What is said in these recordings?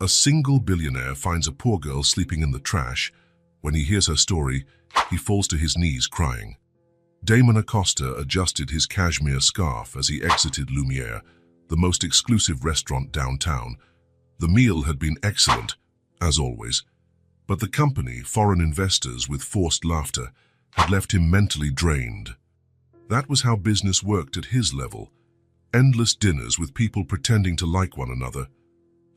A single billionaire finds a poor girl sleeping in the trash. When he hears her story, he falls to his knees crying. Damon Acosta adjusted his cashmere scarf as he exited Lumiere, the most exclusive restaurant downtown. The meal had been excellent, as always, but the company, foreign investors with forced laughter, had left him mentally drained. That was how business worked at his level. Endless dinners with people pretending to like one another.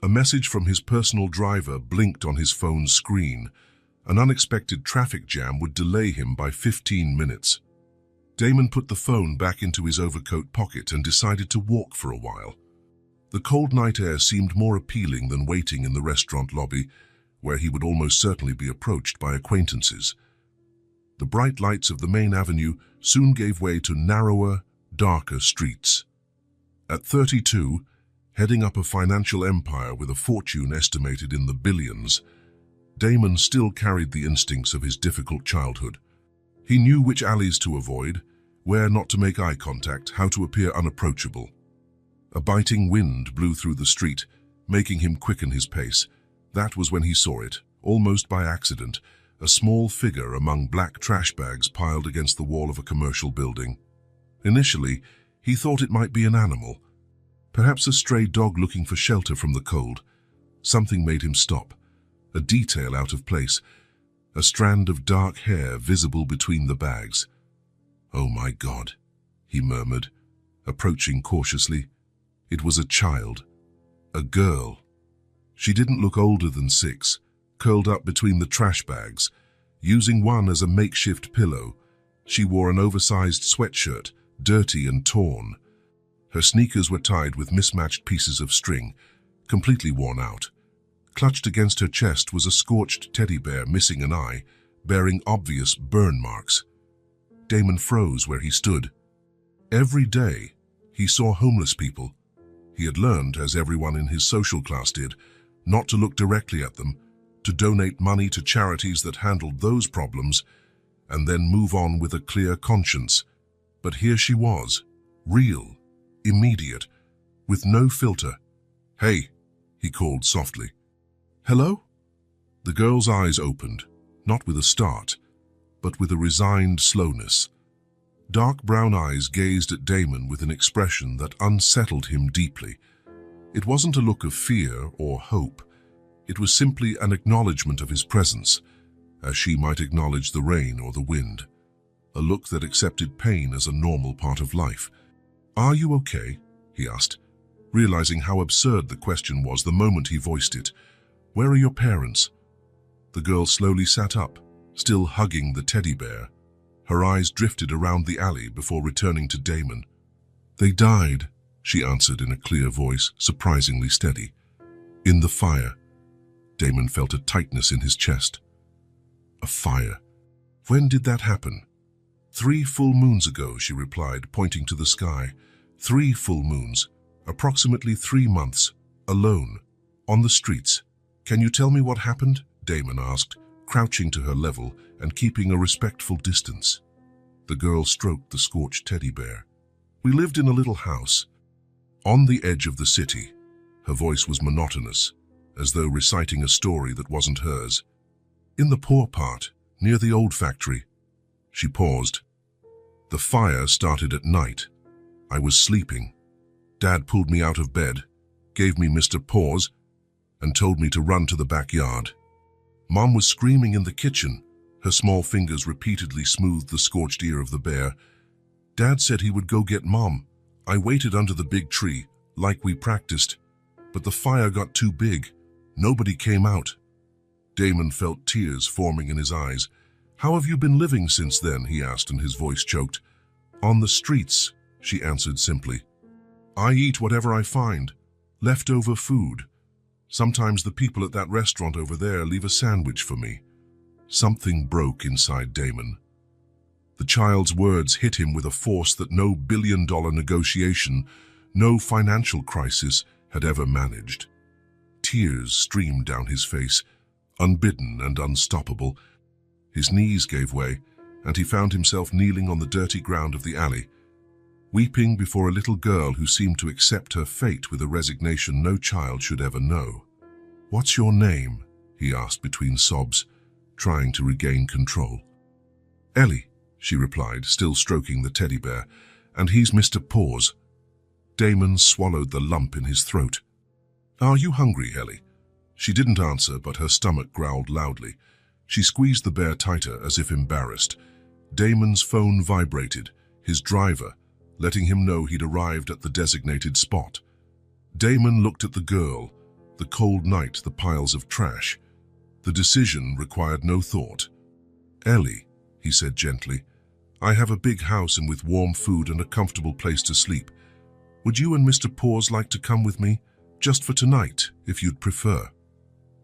A message from his personal driver blinked on his phone's screen. An unexpected traffic jam would delay him by 15 minutes. Damon put the phone back into his overcoat pocket and decided to walk for a while. The cold night air seemed more appealing than waiting in the restaurant lobby, where he would almost certainly be approached by acquaintances. The bright lights of the main avenue soon gave way to narrower, darker streets. At 32, heading up a financial empire with a fortune estimated in the billions, Damon still carried the instincts of his difficult childhood. He knew which alleys to avoid, where not to make eye contact, how to appear unapproachable. A biting wind blew through the street, making him quicken his pace. That was when he saw it, almost by accident, a small figure among black trash bags piled against the wall of a commercial building. Initially, he thought it might be an animal, perhaps a stray dog looking for shelter from the cold. Something made him stop, a detail out of place, a strand of dark hair visible between the bags. "Oh my God," he murmured, approaching cautiously. It was a child, a girl. She didn't look older than 6, curled up between the trash bags, using one as a makeshift pillow. She wore an oversized sweatshirt, dirty and torn. Her sneakers were tied with mismatched pieces of string, completely worn out. Clutched against her chest was a scorched teddy bear missing an eye, bearing obvious burn marks. Damon froze where he stood. Every day, he saw homeless people. He had learned, as everyone in his social class did, not to look directly at them, to donate money to charities that handled those problems, and then move on with a clear conscience. But here she was, real, immediate, with no filter. "Hey," he called softly. "Hello?" The girl's eyes opened, not with a start, but with a resigned slowness. Dark brown eyes gazed at Damon with an expression that unsettled him deeply. It wasn't a look of fear or hope. It was simply an acknowledgement of his presence, as she might acknowledge the rain or the wind. A look that accepted pain as a normal part of life. "Are you okay?" he asked, realizing how absurd the question was the moment he voiced it. "Where are your parents?" The girl slowly sat up, still hugging the teddy bear. Her eyes drifted around the alley before returning to Damon. "They died," she answered in a clear voice, surprisingly steady. "In the fire." Damon felt a tightness in his chest. A fire. When did that happen? 3 full moons ago, she replied, pointing to the sky. 3 full moons, approximately 3 months, alone, on the streets. "Can you tell me what happened?" Damon asked, crouching to her level and keeping a respectful distance. The girl stroked the scorched teddy bear. "We lived in a little house, on the edge of the city." Her voice was monotonous, as though reciting a story that wasn't hers. "In the poor part, near the old factory." She paused. "The fire started at night. I was sleeping. Dad pulled me out of bed, gave me Mr. Pause, and told me to run to the backyard. Mom was screaming in the kitchen. Her small fingers repeatedly smoothed the scorched ear of the bear. Dad said he would go get Mom. I waited under the big tree, like we practiced. But the fire got too big. Nobody came out." Damon felt tears forming in his eyes. "How have you been living since then?" he asked, and his voice choked. "On the streets," she answered simply. "I eat whatever I find. Leftover food. Sometimes the people at that restaurant over there leave a sandwich for me." Something broke inside Damon. The child's words hit him with a force that no billion-dollar negotiation, no financial crisis had ever managed. Tears streamed down his face, unbidden and unstoppable. His knees gave way, and he found himself kneeling on the dirty ground of the alley, weeping before a little girl who seemed to accept her fate with a resignation no child should ever know. "What's your name?" he asked between sobs, trying to regain control. "Ellie," she replied, still stroking the teddy bear, "and he's Mr. Paws." Damon swallowed the lump in his throat. "Are you hungry, Ellie?" She didn't answer, but her stomach growled loudly. She squeezed the bear tighter, as if embarrassed. Damon's phone vibrated, his driver, letting him know he'd arrived at the designated spot. Damon looked at the girl, the cold night, the piles of trash. The decision required no thought. "Ellie," he said gently, "I have a big house and with warm food and a comfortable place to sleep. Would you and Mr. Paws like to come with me? Just for tonight, if you'd prefer."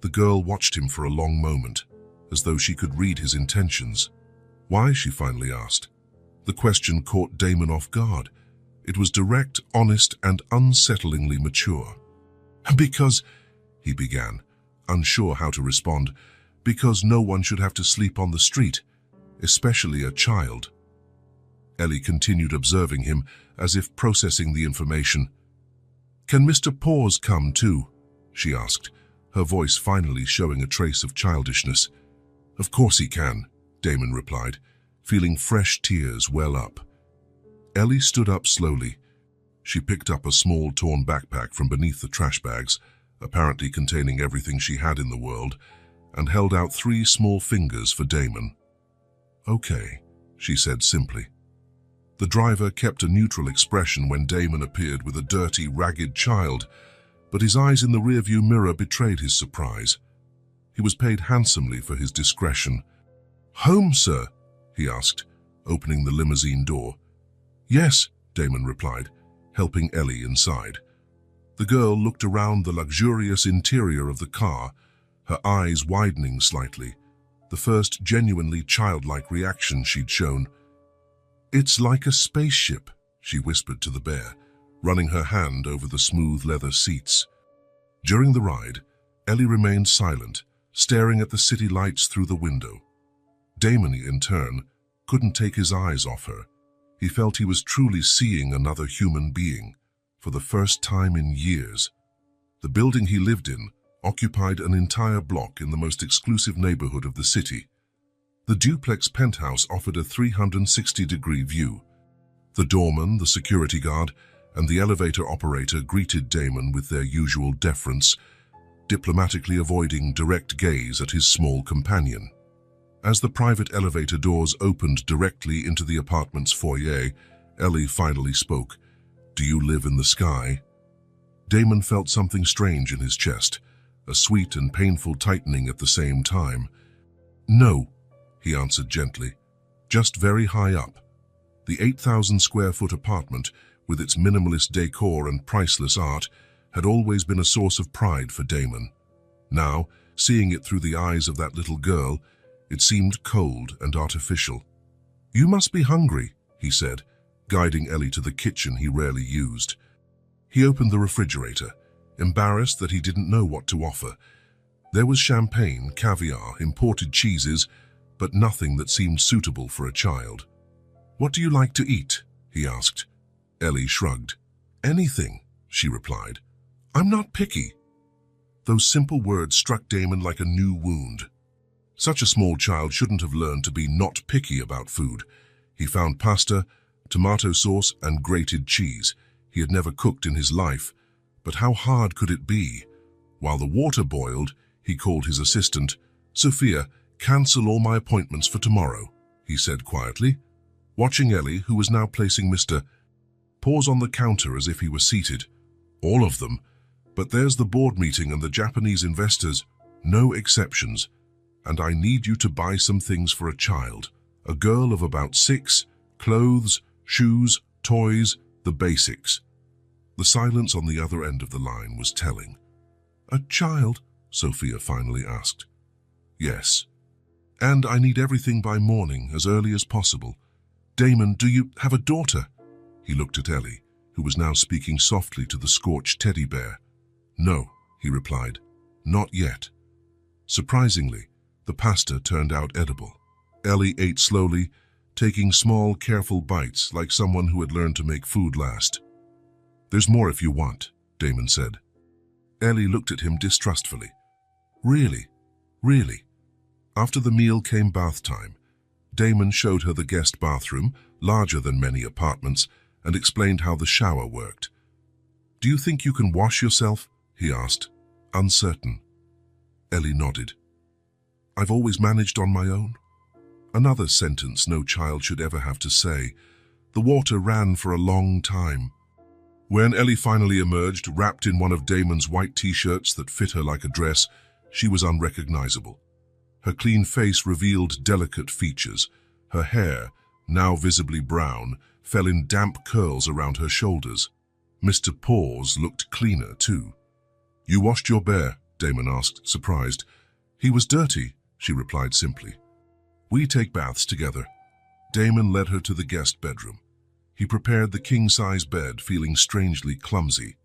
The girl watched him for a long moment, as though she could read his intentions. "Why?" she finally asked. The question caught Damon off guard. It was direct, honest, and unsettlingly mature. "Because," he began, unsure how to respond, "because no one should have to sleep on the street, especially a child." Ellie continued observing him, as if processing the information. "Can Mr. Paws come too?" she asked, her voice finally showing a trace of childishness. "Of course he can," Damon replied, feeling fresh tears well up. Ellie stood up slowly. She picked up a small torn backpack from beneath the trash bags, apparently containing everything she had in the world, and held out 3 small fingers for Damon. "Okay," she said simply. The driver kept a neutral expression when Damon appeared with a dirty, ragged child, but his eyes in the rearview mirror betrayed his surprise. He was paid handsomely for his discretion. "Home, sir?" he asked, opening the limousine door. "Yes," Damon replied, helping Ellie inside. The girl looked around the luxurious interior of the car, her eyes widening slightly, the first genuinely childlike reaction she'd shown. "It's like a spaceship," she whispered to the bear, running her hand over the smooth leather seats. During the ride, Ellie remained silent, staring at the city lights through the window. Damon, in turn, couldn't take his eyes off her. He felt he was truly seeing another human being, for the first time in years. The building he lived in occupied an entire block in the most exclusive neighborhood of the city. The duplex penthouse offered a 360-degree view. The doorman, the security guard, and the elevator operator greeted Damon with their usual deference, diplomatically avoiding direct gaze at his small companion. As the private elevator doors opened directly into the apartment's foyer, Ellie finally spoke. "Do you live in the sky?" Damon felt something strange in his chest, a sweet and painful tightening at the same time. "No," he answered gently, "just very high up." The 8,000-square-foot apartment, with its minimalist decor and priceless art, had always been a source of pride for Damon. Now, seeing it through the eyes of that little girl, it seemed cold and artificial. "You must be hungry," he said, guiding Ellie to the kitchen he rarely used. He opened the refrigerator, embarrassed that he didn't know what to offer. There was champagne, caviar, imported cheeses, but nothing that seemed suitable for a child. "What do you like to eat?" he asked. Ellie shrugged. "Anything," she replied. "I'm not picky." Those simple words struck Damon like a new wound. Such a small child shouldn't have learned to be not picky about food. He found pasta, tomato sauce, and grated cheese. He had never cooked in his life, but how hard could it be? While the water boiled, he called his assistant. "Sophia, cancel all my appointments for tomorrow," he said quietly, watching Ellie, who was now placing Mr. Paws on the counter as if he were seated. "All of them. But there's the board meeting and the Japanese investors. No exceptions. And I need you to buy some things for a child. A girl of about 6, clothes, shoes, toys, the basics." The silence on the other end of the line was telling. "A child?" Sophia finally asked. "Yes. And I need everything by morning, as early as possible. Damon, do you have a daughter?" He looked at Ellie, who was now speaking softly to the scorched teddy bear. "No," he replied. "Not yet." Surprisingly, the pasta turned out edible. Ellie ate slowly, taking small, careful bites like someone who had learned to make food last. "There's more if you want," Damon said. Ellie looked at him distrustfully. Really? Really? After the meal came bath time. Damon showed her the guest bathroom, larger than many apartments, and explained how the shower worked. "Do you think you can wash yourself?" he asked, uncertain. Ellie nodded. "I've always managed on my own." Another sentence no child should ever have to say. The water ran for a long time. When Ellie finally emerged, wrapped in one of Damon's white t-shirts that fit her like a dress, she was unrecognizable. Her clean face revealed delicate features. Her hair, now visibly brown, fell in damp curls around her shoulders. Mr. Paws looked cleaner, too. "You washed your bear?" Damon asked, surprised. "He was dirty," she replied simply. "We take baths together." Damon led her to the guest bedroom. He prepared the king-size bed, feeling strangely clumsy.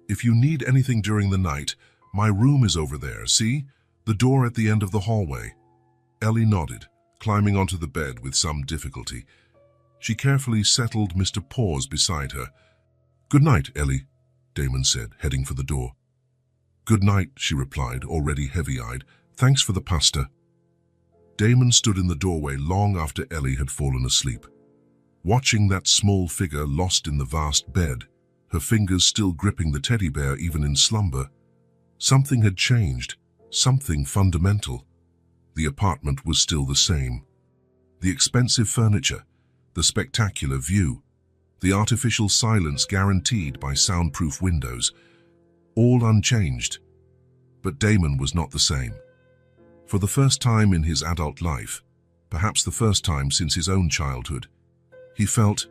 "If you need anything during the night, my room is over there, see? The door at the end of the hallway." Ellie nodded, climbing onto the bed with some difficulty. She carefully settled Mr. Paws beside her. "Good night, Ellie," Damon said, heading for the door. "Good night," she replied, already heavy-eyed. "Thanks for the pasta." Damon stood in the doorway long after Ellie had fallen asleep. Watching that small figure lost in the vast bed, her fingers still gripping the teddy bear even in slumber, something had changed, something fundamental. The apartment was still the same. The expensive furniture, the spectacular view, the artificial silence guaranteed by soundproof windows, all unchanged. But Damon was not the same. For the first time in his adult life, perhaps the first time since his own childhood, he felt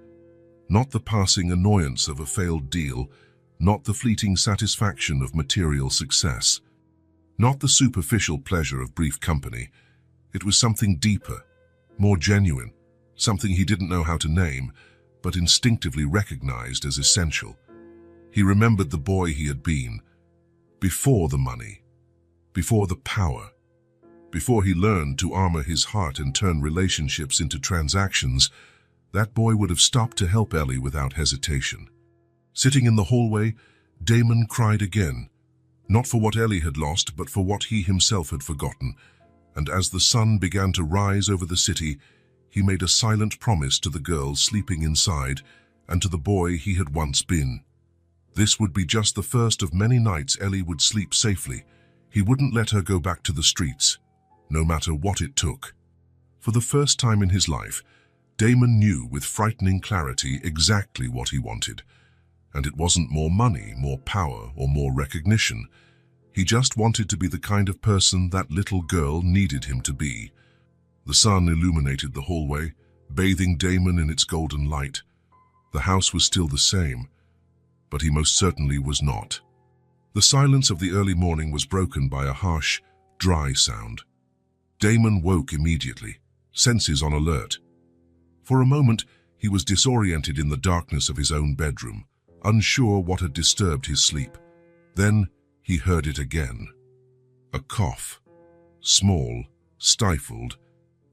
not the passing annoyance of a failed deal, not the fleeting satisfaction of material success, not the superficial pleasure of brief company. It was something deeper, more genuine, something he didn't know how to name, but instinctively recognized as essential. He remembered the boy he had been, before the money, before the power, before he learned to armor his heart and turn relationships into transactions. That boy would have stopped to help Ellie without hesitation. Sitting in the hallway, Damon cried again, not for what Ellie had lost, but for what he himself had forgotten. And as the sun began to rise over the city, he made a silent promise to the girl sleeping inside and to the boy he had once been. This would be just the first of many nights Ellie would sleep safely. He wouldn't let her go back to the streets, no matter what it took. For the first time in his life, Damon knew with frightening clarity exactly what he wanted. And it wasn't more money, more power, or more recognition. He just wanted to be the kind of person that little girl needed him to be. The sun illuminated the hallway, bathing Damon in its golden light. The house was still the same, but he most certainly was not. The silence of the early morning was broken by a harsh, dry sound. Damon woke immediately, senses on alert. For a moment, he was disoriented in the darkness of his own bedroom, unsure what had disturbed his sleep. Then he heard it again. A cough, small, stifled,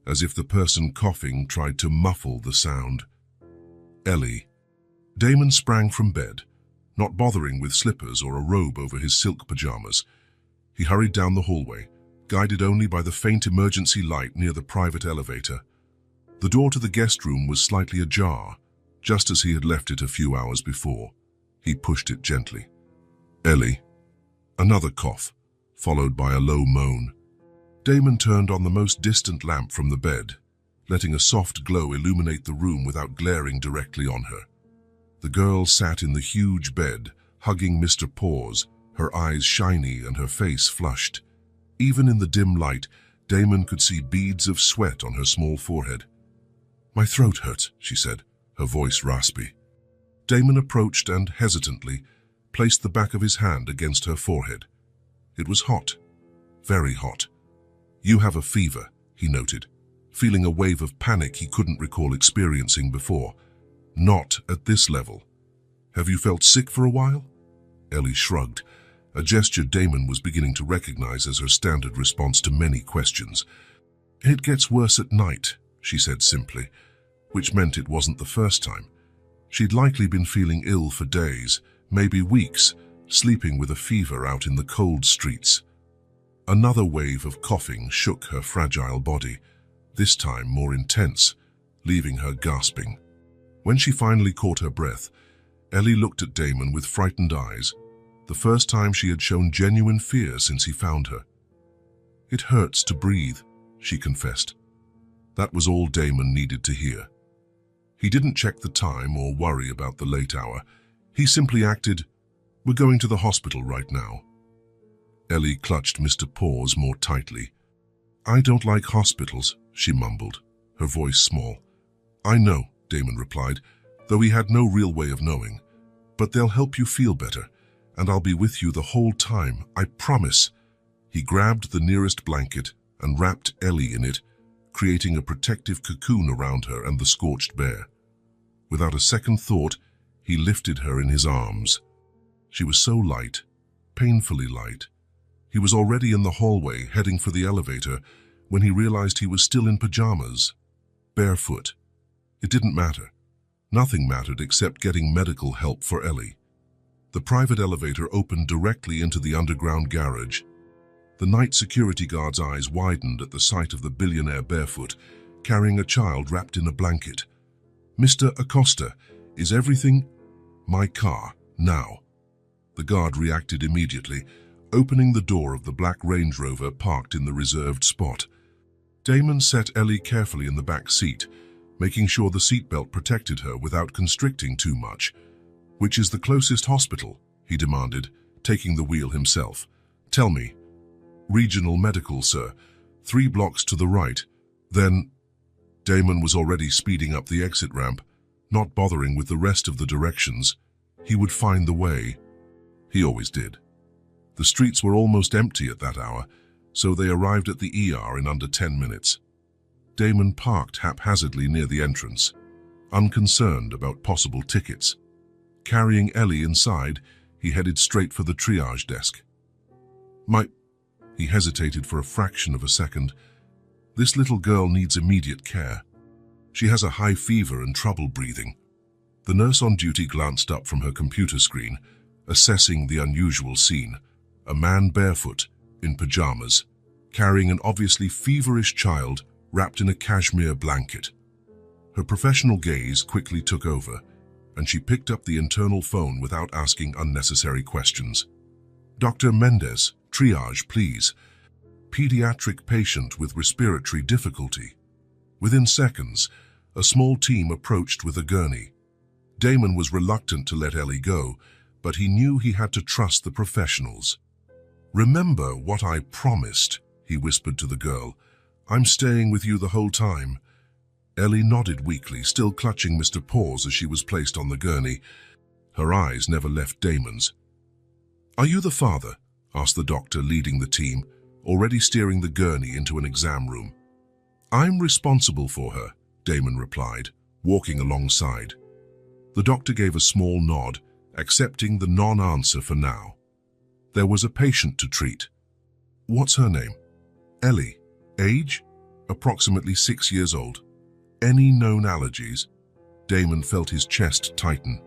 as if the person coughing tried to muffle the sound. Ellie. Damon sprang from bed, not bothering with slippers or a robe over his silk pajamas. He hurried down the hallway, guided only by the faint emergency light near the private elevator. The door to the guest room was slightly ajar, just as he had left it a few hours before. He pushed it gently. "Ellie." Another cough, followed by a low moan. Damon turned on the most distant lamp from the bed, letting a soft glow illuminate the room without glaring directly on her. The girl sat in the huge bed, hugging Mr. Paws, her eyes shiny and her face flushed. Even in the dim light, Damon could see beads of sweat on her small forehead. "My throat hurts," she said, her voice raspy. Damon approached and, hesitantly, placed the back of his hand against her forehead. It was hot, very hot. "You have a fever," he noted, feeling a wave of panic he couldn't recall experiencing before. "Not at this level." "Have you felt sick for a while?" Ellie shrugged, a gesture Damon was beginning to recognize as her standard response to many questions. "It gets worse at night," she said simply, which meant it wasn't the first time. She'd likely been feeling ill for days, maybe weeks, sleeping with a fever out in the cold streets. Another wave of coughing shook her fragile body, this time more intense, leaving her gasping. When she finally caught her breath, Ellie looked at Damon with frightened eyes, the first time she had shown genuine fear since he found her. "It hurts to breathe," she confessed. That was all Damon needed to hear. He didn't check the time or worry about the late hour. He simply acted, "We're going to the hospital right now." Ellie clutched Mr. Paws more tightly. "I don't like hospitals," she mumbled, her voice small. "I know," Damon replied, though he had no real way of knowing. "But they'll help you feel better, and I'll be with you the whole time, I promise." He grabbed the nearest blanket and wrapped Ellie in it, creating a protective cocoon around her and the scorched bear. Without a second thought, he lifted her in his arms. She was so light, painfully light. He was already in the hallway, heading for the elevator, when he realized he was still in pajamas, barefoot. It didn't matter. Nothing mattered except getting medical help for Ellie. The private elevator opened directly into the underground garage. The night security guard's eyes widened at the sight of the billionaire barefoot, carrying a child wrapped in a blanket. "Mr. Acosta, is everything—" "My car, now." The guard reacted immediately, opening the door of the black Range Rover parked in the reserved spot. Damon set Ellie carefully in the back seat, making sure the seatbelt protected her without constricting too much. "Which is the closest hospital?" he demanded, taking the wheel himself. "Tell me." "Regional Medical, sir. 3 blocks to the right. Then—" Damon was already speeding up the exit ramp, not bothering with the rest of the directions. He would find the way. He always did. The streets were almost empty at that hour, so they arrived at the ER in under 10 minutes. Damon parked haphazardly near the entrance, unconcerned about possible tickets. Carrying Ellie inside, he headed straight for the triage desk. He hesitated for a fraction of a second. "This little girl needs immediate care. She has a high fever and trouble breathing." The nurse on duty glanced up from her computer screen, assessing the unusual scene. A man barefoot, in pajamas, carrying an obviously feverish child wrapped in a cashmere blanket. Her professional gaze quickly took over, and she picked up the internal phone without asking unnecessary questions. "Dr. Mendez, triage, please. Pediatric patient with respiratory difficulty." Within seconds, a small team approached with a gurney. Damon was reluctant to let Ellie go, but he knew he had to trust the professionals. "Remember what I promised," he whispered to the girl. "I'm staying with you the whole time." Ellie nodded weakly, still clutching Mr. Paws as she was placed on the gurney. Her eyes never left Damon's. "Are you the father?" asked the doctor leading the team, already steering the gurney into an exam room. "I'm responsible for her," Damon replied, walking alongside. The doctor gave a small nod, accepting the non-answer for now. There was a patient to treat. "What's her name?" "Ellie. Age?" "Approximately 6 years old." "Any known allergies?" Damon felt his chest tighten.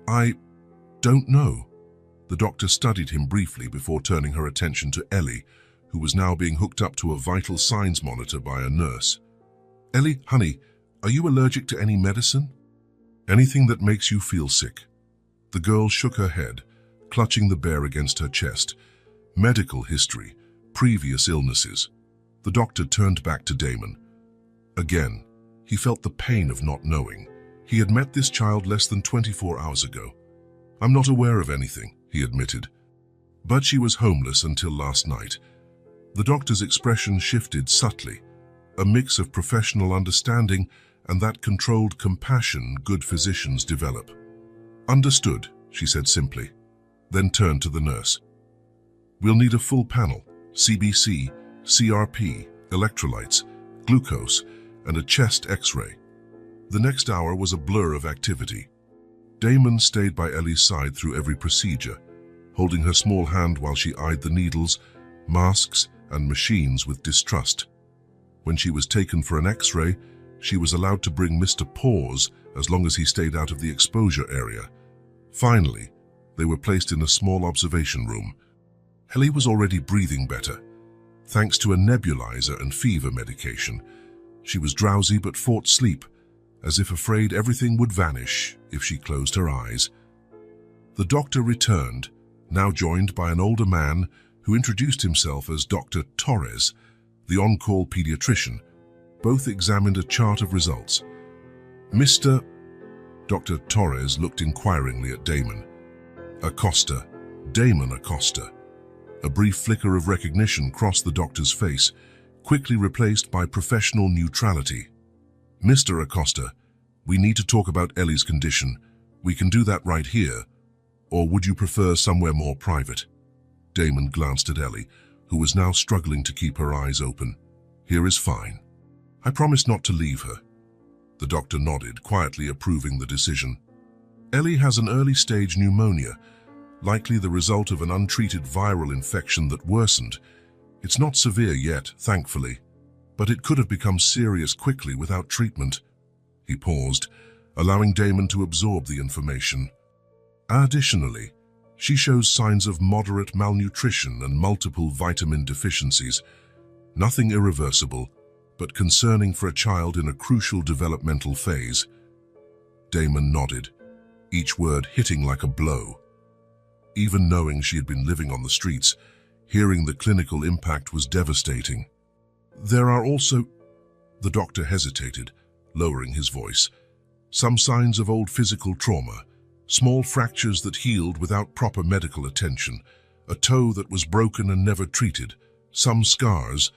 "I don't know." The doctor studied him briefly before turning her attention to Ellie, who was now being hooked up to a vital signs monitor by a nurse. "Ellie, honey, are you allergic to any medicine?" "Anything that makes you feel sick." The girl shook her head, clutching the bear against her chest. "Medical history, previous illnesses." The doctor turned back to Damon. Again, he felt the pain of not knowing. He had met this child less than 24 hours ago. "I'm not aware of anything," he admitted. "But she was homeless until last night." The doctor's expression shifted subtly, a mix of professional understanding and that controlled compassion good physicians develop. "Understood," she said simply, then turned to the nurse. "We'll need a full panel, CBC, CRP, electrolytes, glucose, and a chest X-ray." The next hour was a blur of activity. Damon stayed by Ellie's side through every procedure, holding her small hand while she eyed the needles, masks, and machines with distrust. When she was taken for an X-ray, she was allowed to bring Mr. Paws as long as he stayed out of the exposure area. Finally, they were placed in a small observation room. Ellie was already breathing better, thanks to a nebulizer and fever medication. She was drowsy but fought sleep, as if afraid everything would vanish if she closed her eyes. The doctor returned, now joined by an older man who introduced himself as Dr. Torres, the on-call pediatrician. Both examined a chart of results. Mr. Dr. Torres looked inquiringly at Damon. Acosta. Damon Acosta. A brief flicker of recognition crossed the doctor's face, quickly replaced by professional neutrality. Mr. Acosta, we need to talk about Ellie's condition. We can do that right here. Or would you prefer somewhere more private? Damon glanced at Ellie, who was now struggling to keep her eyes open. Here is fine. I promise not to leave her. The doctor nodded, quietly approving the decision. Ellie has an early-stage pneumonia, likely the result of an untreated viral infection that worsened. It's not severe yet, thankfully, but it could have become serious quickly without treatment. He paused, allowing Damon to absorb the information. Additionally, she shows signs of moderate malnutrition and multiple vitamin deficiencies. Nothing irreversible, but concerning for a child in a crucial developmental phase. Damon nodded, each word hitting like a blow. Even knowing she had been living on the streets, hearing the clinical impact was devastating. There are also... The doctor hesitated, lowering his voice. Some signs of old physical trauma, small fractures that healed without proper medical attention, a toe that was broken and never treated, some scars.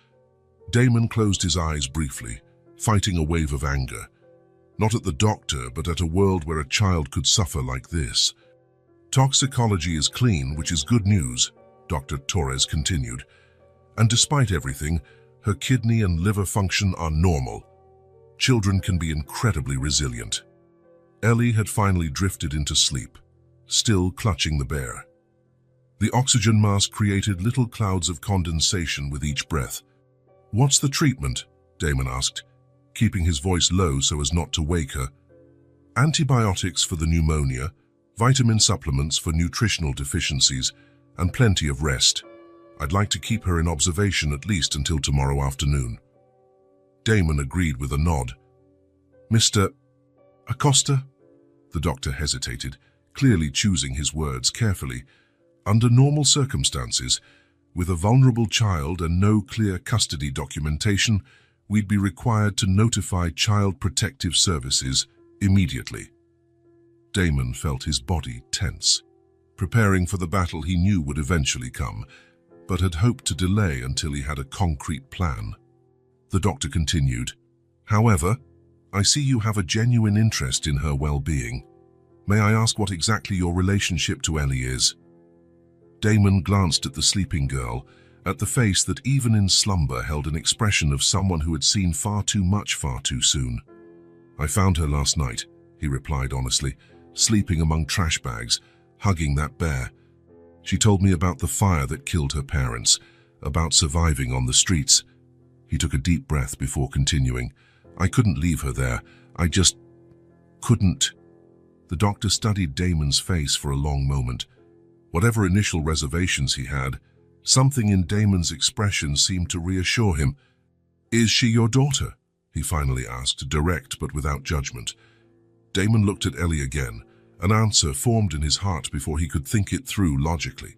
Damon closed his eyes briefly, fighting a wave of anger. Not at the doctor, but at a world where a child could suffer like this. Toxicology is clean, which is good news, Dr. Torres continued. And despite everything, her kidney and liver function are normal. Children can be incredibly resilient. Ellie had finally drifted into sleep, still clutching the bear. The oxygen mask created little clouds of condensation with each breath. What's the treatment? Damon asked, keeping his voice low so as not to wake her. Antibiotics for the pneumonia, vitamin supplements for nutritional deficiencies, and plenty of rest. I'd like to keep her in observation at least until tomorrow afternoon. Damon agreed with a nod. Mr. Acosta? The doctor hesitated, clearly choosing his words carefully. Under normal circumstances, with a vulnerable child and no clear custody documentation, we'd be required to notify Child Protective Services immediately. Damon felt his body tense, preparing for the battle he knew would eventually come, but had hoped to delay until he had a concrete plan. The doctor continued, However, I see you have a genuine interest in her well-being. May I ask what exactly your relationship to Ellie is? Damon glanced at the sleeping girl, at the face that even in slumber held an expression of someone who had seen far too much far too soon. I found her last night, he replied honestly, sleeping among trash bags, hugging that bear. She told me about the fire that killed her parents, about surviving on the streets. He took a deep breath before continuing. I couldn't leave her there. I just couldn't. The doctor studied Damon's face for a long moment. Whatever initial reservations he had, something in Damon's expression seemed to reassure him. Is she your daughter? He finally asked, direct but without judgment. Damon looked at Ellie again. An answer formed in his heart before he could think it through logically.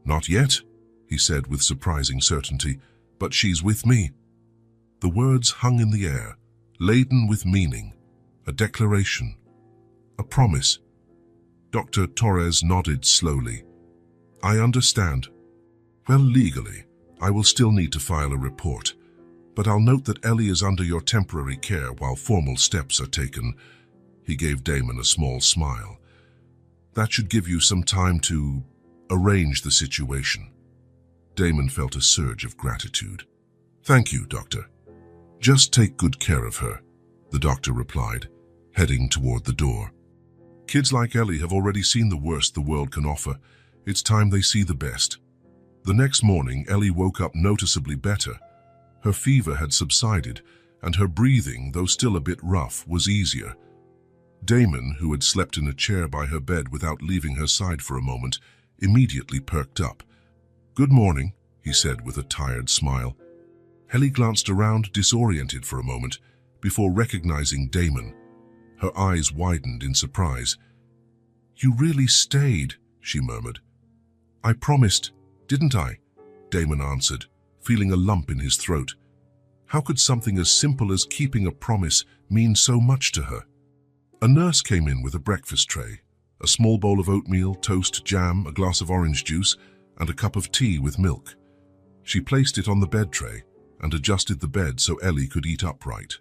Not yet, he said with surprising certainty, but she's with me. The words hung in the air, laden with meaning, a declaration, a promise. Dr. Torres nodded slowly. I understand. Well, legally, I will still need to file a report, but I'll note that Ellie is under your temporary care while formal steps are taken. He gave Damon a small smile. That should give you some time to arrange the situation. Damon felt a surge of gratitude. Thank you, Doctor. Just take good care of her, the doctor replied, heading toward the door. Kids like Ellie have already seen the worst the world can offer. It's time they see the best. The next morning, Ellie woke up noticeably better. Her fever had subsided, and her breathing, though still a bit rough, was easier. Damon, who had slept in a chair by her bed without leaving her side for a moment, immediately perked up. Good morning, he said with a tired smile. Ellie glanced around, disoriented for a moment, before recognizing Damon. Her eyes widened in surprise. "You really stayed," she murmured. "I promised, didn't I?" Damon answered, feeling a lump in his throat. How could something as simple as keeping a promise mean so much to her? A nurse came in with a breakfast tray, a small bowl of oatmeal, toast, jam, a glass of orange juice, and a cup of tea with milk. She placed it on the bed tray and adjusted the bed so Ellie could eat upright.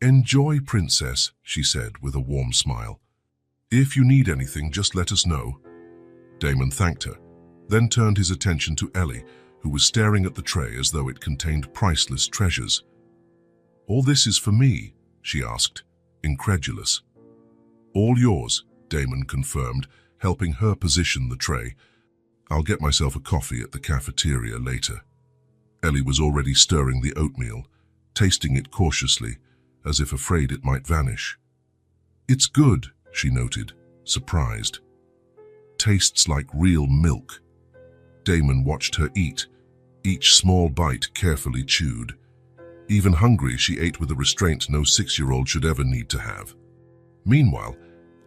"Enjoy, princess," she said with a warm smile. "If you need anything, just let us know." Damon thanked her, then turned his attention to Ellie, who was staring at the tray as though it contained priceless treasures. "All this is for me?" she asked, incredulous. "All yours," Damon confirmed, helping her position the tray. "I'll get myself a coffee at the cafeteria later." Ellie was already stirring the oatmeal, tasting it cautiously, as if afraid it might vanish. "It's good," she noted, surprised. "Tastes like real milk." Damon watched her eat, each small bite carefully chewed. Even hungry, she ate with a restraint no 6-year-old should ever need to have. Meanwhile,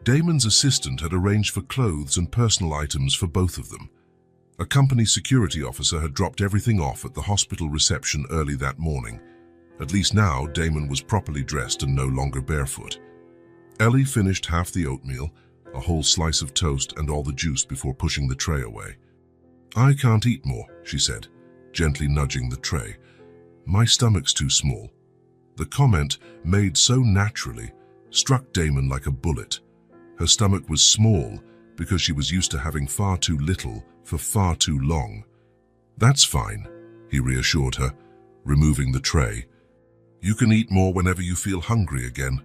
Damon's assistant had arranged for clothes and personal items for both of them. A company security officer had dropped everything off at the hospital reception early that morning. At least now, Damon was properly dressed and no longer barefoot. Ellie finished half the oatmeal, a whole slice of toast and all the juice before pushing the tray away. "I can't eat more," she said, gently nudging the tray. "My stomach's too small." The comment, made so naturally, struck Damon like a bullet. Her stomach was small because she was used to having far too little for far too long. "That's fine," he reassured her, removing the tray. "You can eat more whenever you feel hungry again."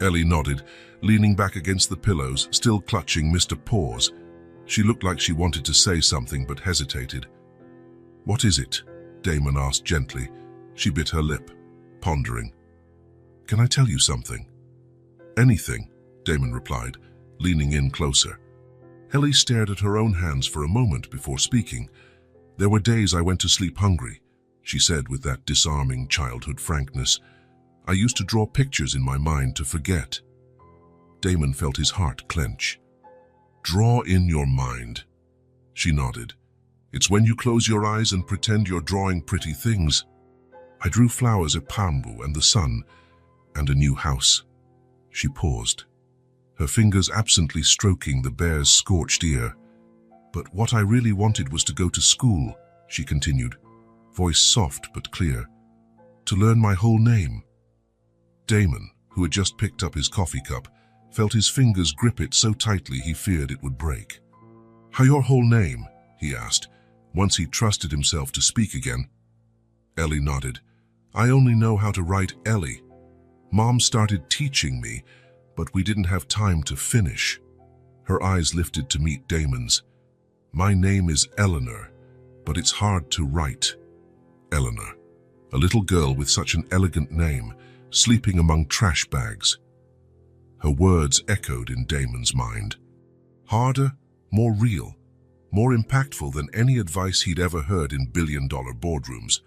Ellie nodded, leaning back against the pillows, still clutching Mr. Paws. She looked like she wanted to say something but hesitated. "What is it?" Damon asked gently. She bit her lip, pondering. "Can I tell you something?" "Anything," Damon replied, leaning in closer. Ellie stared at her own hands for a moment before speaking. "There were days I went to sleep hungry," she said with that disarming childhood frankness. "I used to draw pictures in my mind to forget." Damon felt his heart clench. "Draw in your mind." She nodded. "It's when you close your eyes and pretend you're drawing pretty things. I drew flowers at Palmbu and the sun, and a new house." She paused, her fingers absently stroking the bear's scorched ear. "But what I really wanted was to go to school," she continued, voice soft but clear. "To learn my whole name." Damon, who had just picked up his coffee cup, felt his fingers grip it so tightly he feared it would break. "How your whole name?" he asked, once he trusted himself to speak again. Ellie nodded. "I only know how to write Ellie. Mom started teaching me, but we didn't have time to finish." Her eyes lifted to meet Damon's. "My name is Eleanor, but it's hard to write." Eleanor, a little girl with such an elegant name, sleeping among trash bags. Her words echoed in Damon's mind. Harder, more real, more impactful than any advice he'd ever heard in billion-dollar boardrooms,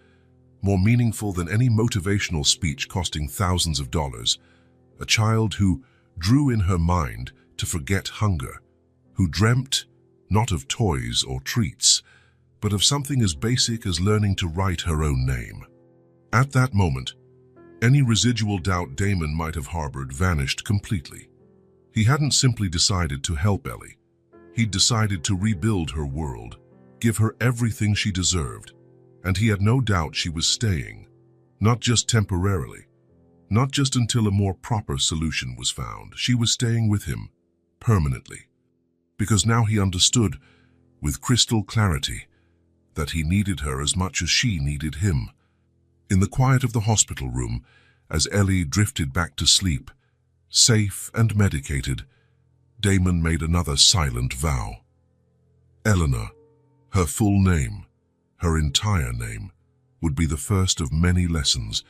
more meaningful than any motivational speech costing thousands of dollars. A child who drew in her mind to forget hunger, who dreamt not of toys or treats, but of something as basic as learning to write her own name. At that moment, any residual doubt Damon might have harbored vanished completely. He hadn't simply decided to help Ellie. He'd decided to rebuild her world, give her everything she deserved, and he had no doubt she was staying, not just temporarily, not just until a more proper solution was found. She was staying with him, permanently, because now he understood, with crystal clarity, that he needed her as much as she needed him. In the quiet of the hospital room, as Ellie drifted back to sleep, safe and medicated, Damon made another silent vow. Eleanor, her full name, her entire name, would be the first of many lessons,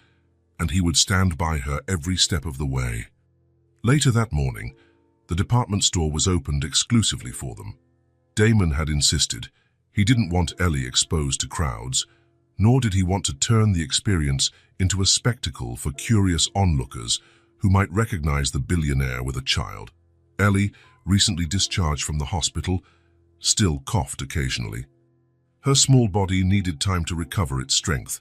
and he would stand by her every step of the way. Later that morning, the department store was opened exclusively for them. Damon had insisted. He didn't want Ellie exposed to crowds, nor did he want to turn the experience into a spectacle for curious onlookers who might recognize the billionaire with a child. Ellie, recently discharged from the hospital, still coughed occasionally. Her small body needed time to recover its strength.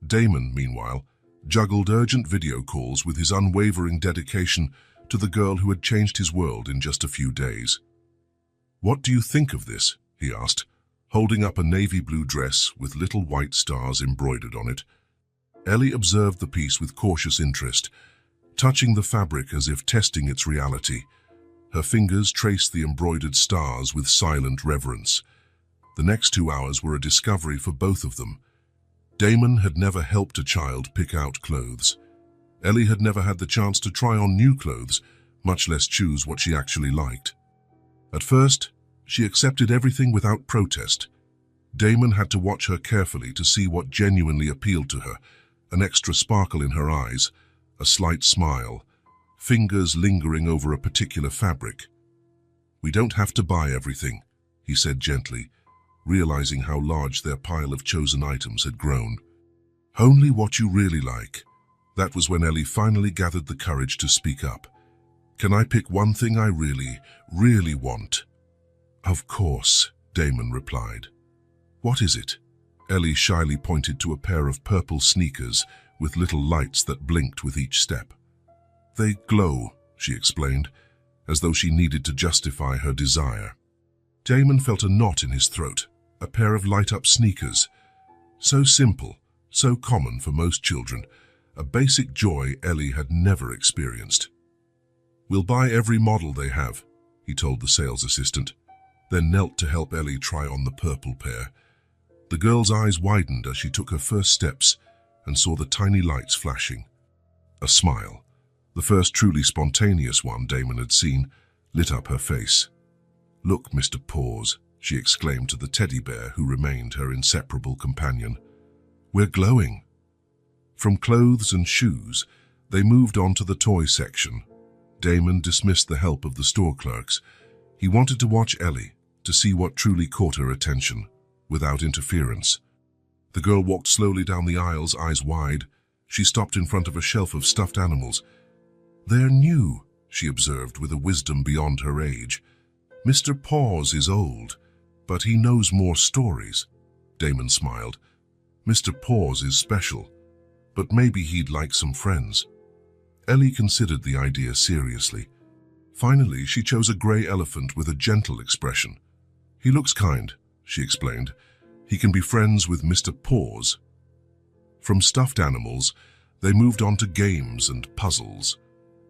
Damon, meanwhile, juggled urgent video calls with his unwavering dedication to the girl who had changed his world in just a few days. "What do you think of this?" he asked, holding up a navy blue dress with little white stars embroidered on it. Ellie observed the piece with cautious interest, touching the fabric as if testing its reality. Her fingers traced the embroidered stars with silent reverence. The next 2 hours were a discovery for both of them. Damon had never helped a child pick out clothes. Ellie had never had the chance to try on new clothes, much less choose what she actually liked. At first, she accepted everything without protest. Damon had to watch her carefully to see what genuinely appealed to her, an extra sparkle in her eyes, a slight smile, fingers lingering over a particular fabric. "We don't have to buy everything," he said gently, realizing how large their pile of chosen items had grown. "Only what you really like." That was when Ellie finally gathered the courage to speak up. "Can I pick one thing I really, really want?" "Of course," Damon replied. "What is it?" Ellie shyly pointed to a pair of purple sneakers with little lights that blinked with each step. "They glow," she explained, as though she needed to justify her desire. Damon felt a knot in his throat, a pair of light-up sneakers. So simple, so common for most children, a basic joy Ellie had never experienced. "We'll buy every model they have," he told the sales assistant, then knelt to help Ellie try on the purple pair. The girl's eyes widened as she took her first steps and saw the tiny lights flashing. A smile, the first truly spontaneous one Damon had seen, lit up her face. "Look, Mr. Paws," she exclaimed to the teddy bear who remained her inseparable companion. "We're glowing." From clothes and shoes, they moved on to the toy section. Damon dismissed the help of the store clerks. He wanted to watch Ellie, to see what truly caught her attention, without interference. The girl walked slowly down the aisles, eyes wide. She stopped in front of a shelf of stuffed animals. "They're new," she observed with a wisdom beyond her age. "Mr. Paws is old, but he knows more stories." Damon smiled. "Mr. Paws is special, but maybe he'd like some friends." Ellie considered the idea seriously. Finally, she chose a gray elephant with a gentle expression. "He looks kind," she explained. "He can be friends with Mr. Paws." From stuffed animals, they moved on to games and puzzles.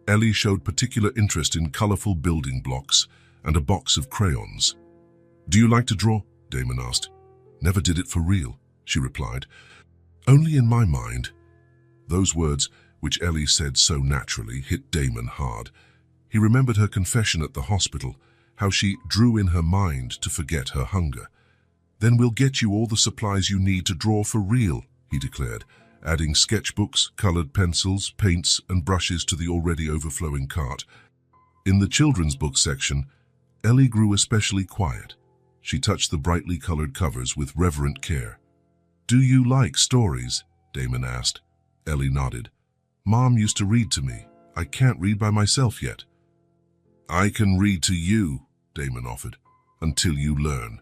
Ellie showed particular interest in colorful building blocks and a box of crayons. "Do you like to draw?" Damon asked. "Never did it for real," she replied. "Only in my mind." Those words, which Ellie said so naturally, hit Damon hard. He remembered her confession at the hospital, how she drew in her mind to forget her hunger. "Then we'll get you all the supplies you need to draw for real," he declared, adding sketchbooks, colored pencils, paints, and brushes to the already overflowing cart. In the children's book section, Ellie grew especially quiet. She touched the brightly colored covers with reverent care. "Do you like stories?" Damon asked. Ellie nodded. "Mom used to read to me. I can't read by myself yet." "I can read to you," Damon offered, "until you learn."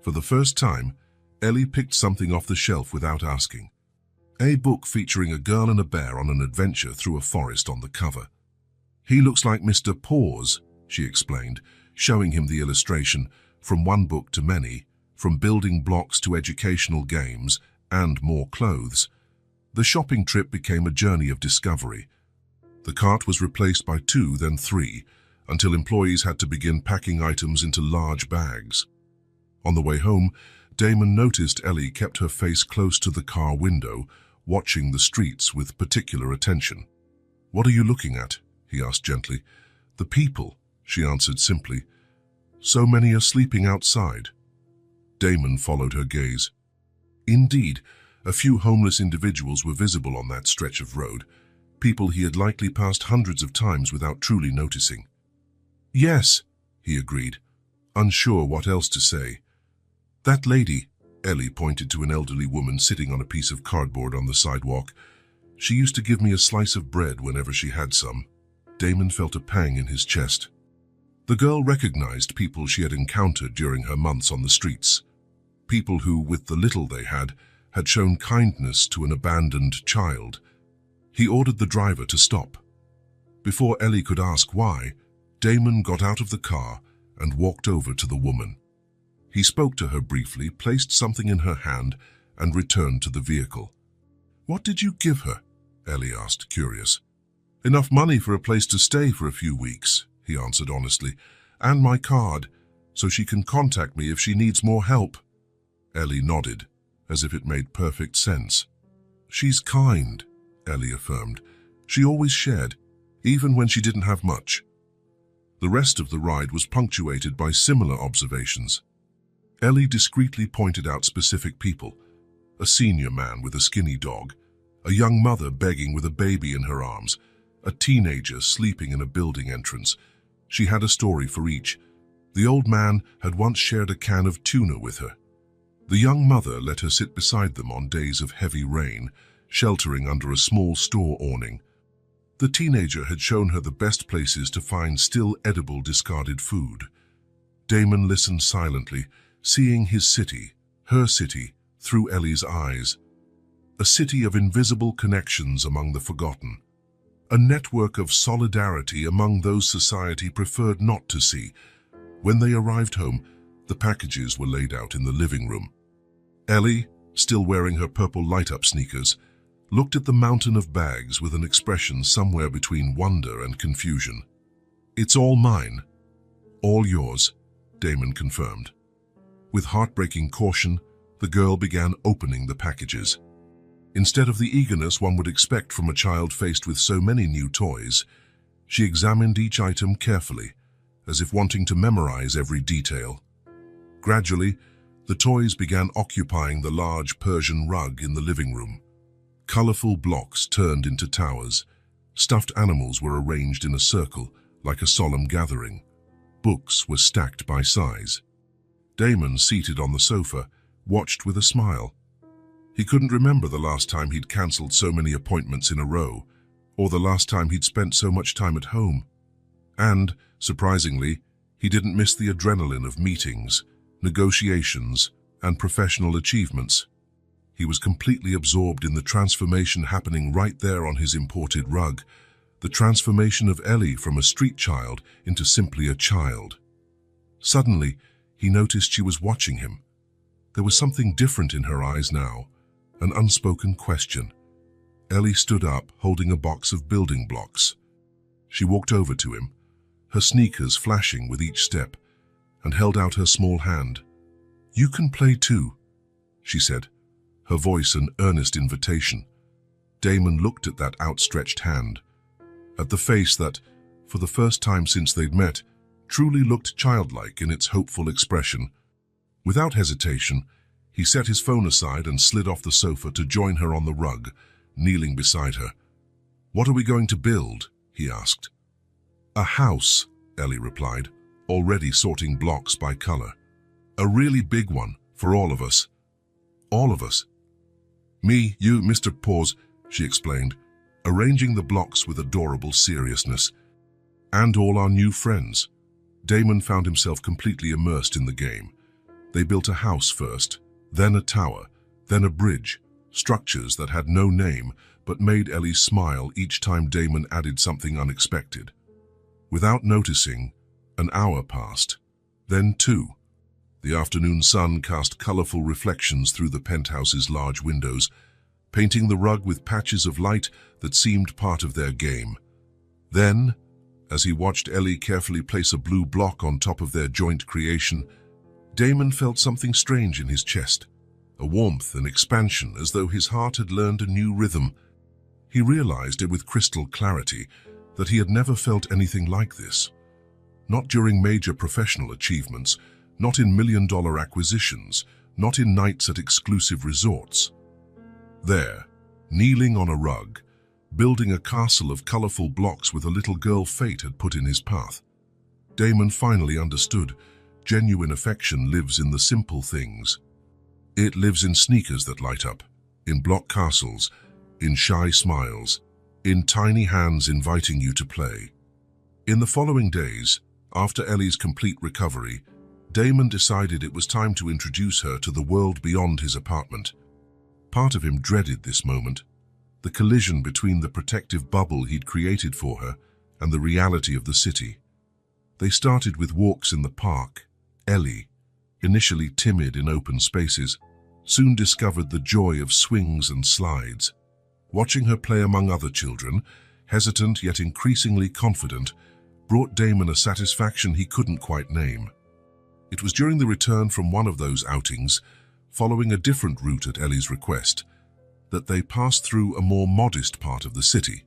For the first time, Ellie picked something off the shelf without asking. A book featuring a girl and a bear on an adventure through a forest on the cover. "He looks like Mr. Paws," she explained, showing him the illustration, from one book to many, from building blocks to educational games, and more clothes. The shopping trip became a journey of discovery. The cart was replaced by 2, then 3, until employees had to begin packing items into large bags. On the way home, Damon noticed Ellie kept her face close to the car window, watching the streets with particular attention. "What are you looking at?" he asked gently. "The people," she answered simply. "So many are sleeping outside." Damon followed her gaze. Indeed, a few homeless individuals were visible on that stretch of road, people he had likely passed hundreds of times without truly noticing. "Yes," he agreed, unsure what else to say. That lady, Ellie pointed to an elderly woman sitting on a piece of cardboard on the sidewalk. She used to give me a slice of bread whenever she had some. Damon felt a pang in his chest. The girl recognized people she had encountered during her months on the streets. People who, with the little they had shown kindness to an abandoned child. He ordered the driver to stop. Before Ellie could ask why, Damon got out of the car and walked over to the woman. He spoke to her briefly, placed something in her hand, and returned to the vehicle. "What did you give her?" Ellie asked, curious. "Enough money for a place to stay for a few weeks," he answered honestly, "and my card, so she can contact me if she needs more help." Ellie nodded, as if it made perfect sense. "She's kind," Ellie affirmed. "She always shared, even when she didn't have much." The rest of the ride was punctuated by similar observations. Ellie discreetly pointed out specific people: a senior man with a skinny dog, a young mother begging with a baby in her arms, a teenager sleeping in a building entrance. She had a story for each. The old man had once shared a can of tuna with her. The young mother let her sit beside them on days of heavy rain, sheltering under a small store awning. The teenager had shown her the best places to find still edible discarded food. Damon listened silently, seeing his city, her city, through Ellie's eyes. A city of invisible connections among the forgotten. A network of solidarity among those society preferred not to see. When they arrived home, the packages were laid out in the living room. Ellie, still wearing her purple light-up sneakers, looked at the mountain of bags with an expression somewhere between wonder and confusion. "It's all mine." "All yours," Damon confirmed. With heartbreaking caution, the girl began opening the packages. Instead of the eagerness one would expect from a child faced with so many new toys, she examined each item carefully, as if wanting to memorize every detail. Gradually, the toys began occupying the large Persian rug in the living room. Colorful blocks turned into towers. Stuffed animals were arranged in a circle, like a solemn gathering. Books were stacked by size. Damon, seated on the sofa, watched with a smile. He couldn't remember the last time he'd cancelled so many appointments in a row, or the last time he'd spent so much time at home. And, surprisingly, he didn't miss the adrenaline of meetings, negotiations, and professional achievements. He was completely absorbed in the transformation happening right there on his imported rug, the transformation of Ellie from a street child into simply a child. Suddenly, he noticed she was watching him. There was something different in her eyes now, an unspoken question. Ellie stood up, holding a box of building blocks. She walked over to him, her sneakers flashing with each step, and held out her small hand. "You can play too," she said, her voice an earnest invitation. Damon looked at that outstretched hand, at the face that, for the first time since they'd met, truly looked childlike in its hopeful expression. Without hesitation, he set his phone aside and slid off the sofa to join her on the rug, kneeling beside her. "What are we going to build?" he asked. "A house," Ellie replied, already sorting blocks by color. "A really big one, for all of us." "All of us?" "Me, you, Mr. Paws," she explained, arranging the blocks with adorable seriousness. "And all our new friends." Damon found himself completely immersed in the game. They built a house first, then a tower, then a bridge, structures that had no name but made Ellie smile each time Damon added something unexpected. Without noticing, an hour passed, then two. The afternoon sun cast colorful reflections through the penthouse's large windows, painting the rug with patches of light that seemed part of their game. Then, as he watched Ellie carefully place a blue block on top of their joint creation, Damon felt something strange in his chest, a warmth and expansion as though his heart had learned a new rhythm. He realized it with crystal clarity that he had never felt anything like this. Not during major professional achievements, not in million-dollar acquisitions, not in nights at exclusive resorts. There, kneeling on a rug, building a castle of colorful blocks with a little girl fate had put in his path. Damon finally understood Genuine affection lives in the simple things. It lives in sneakers that light up, in block castles, in shy smiles, in tiny hands inviting you to play. In the following days, after Ellie's complete recovery, Damon decided it was time to introduce her to the world beyond his apartment. Part of him dreaded this moment, the collision between the protective bubble he'd created for her and the reality of the city. They started with walks in the park. Ellie, initially timid in open spaces, soon discovered the joy of swings and slides. Watching her play among other children, hesitant yet increasingly confident, brought Damon a satisfaction he couldn't quite name. It was during the return from one of those outings, following a different route at Ellie's request, that they passed through a more modest part of the city.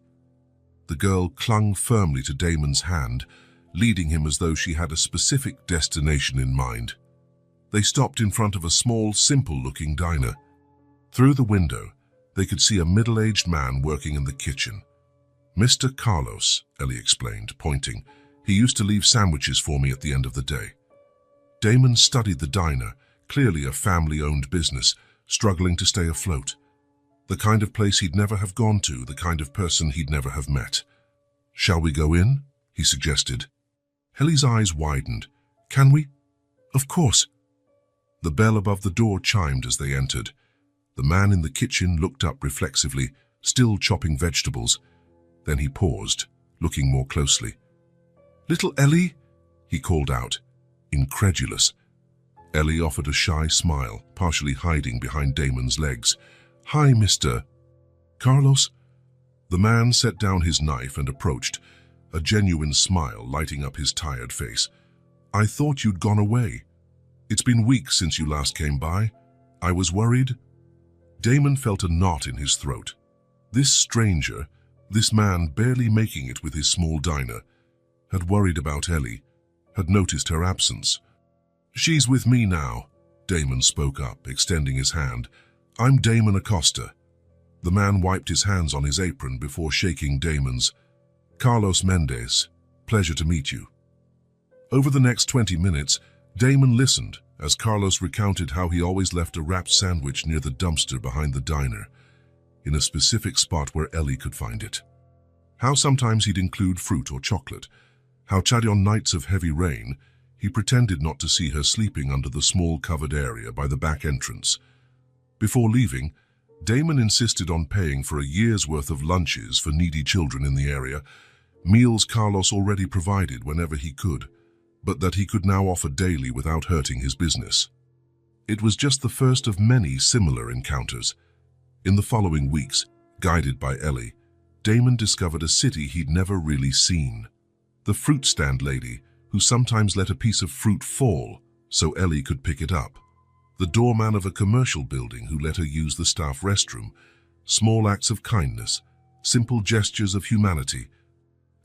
The girl clung firmly to Damon's hand, leading him as though she had a specific destination in mind. They stopped in front of a small, simple-looking diner. Through the window, they could see a middle-aged man working in the kitchen. "Mr. Carlos," Ellie explained, pointing. "He used to leave sandwiches for me at the end of the day." Damon studied the diner, clearly a family-owned business, struggling to stay afloat. The kind of place he'd never have gone to, the kind of person he'd never have met. "Shall we go in?" he suggested. Ellie's eyes widened. "Can we?" "Of course." The bell above the door chimed as they entered. The man in the kitchen looked up reflexively, still chopping vegetables. Then he paused, looking more closely. "Little Ellie?" he called out, incredulous. Ellie offered a shy smile, partially hiding behind Damon's legs. "Hi, Mr. Carlos?" The man set down his knife and approached, a genuine smile lighting up his tired face. "I thought you'd gone away. It's been weeks since you last came by. I was worried." Damon felt a knot in his throat. This stranger, this man barely making it with his small diner, had worried about Ellie, had noticed her absence. "She's with me now," Damon spoke up, extending his hand. "I'm Damon Acosta." The man wiped his hands on his apron before shaking Damon's. "Carlos Mendez, pleasure to meet you." Over the next 20 minutes, Damon listened as Carlos recounted how he always left a wrapped sandwich near the dumpster behind the diner, in a specific spot where Ellie could find it. How sometimes he'd include fruit or chocolate. How on nights of heavy rain, he pretended not to see her sleeping under the small covered area by the back entrance. Before leaving, Damon insisted on paying for a year's worth of lunches for needy children in the area, meals Carlos already provided whenever he could, but that he could now offer daily without hurting his business. It was just the first of many similar encounters. In the following weeks, guided by Ellie, Damon discovered a city he'd never really seen. The fruit stand lady, who sometimes let a piece of fruit fall so Ellie could pick it up. The doorman of a commercial building who let her use the staff restroom. Small acts of kindness, simple gestures of humanity,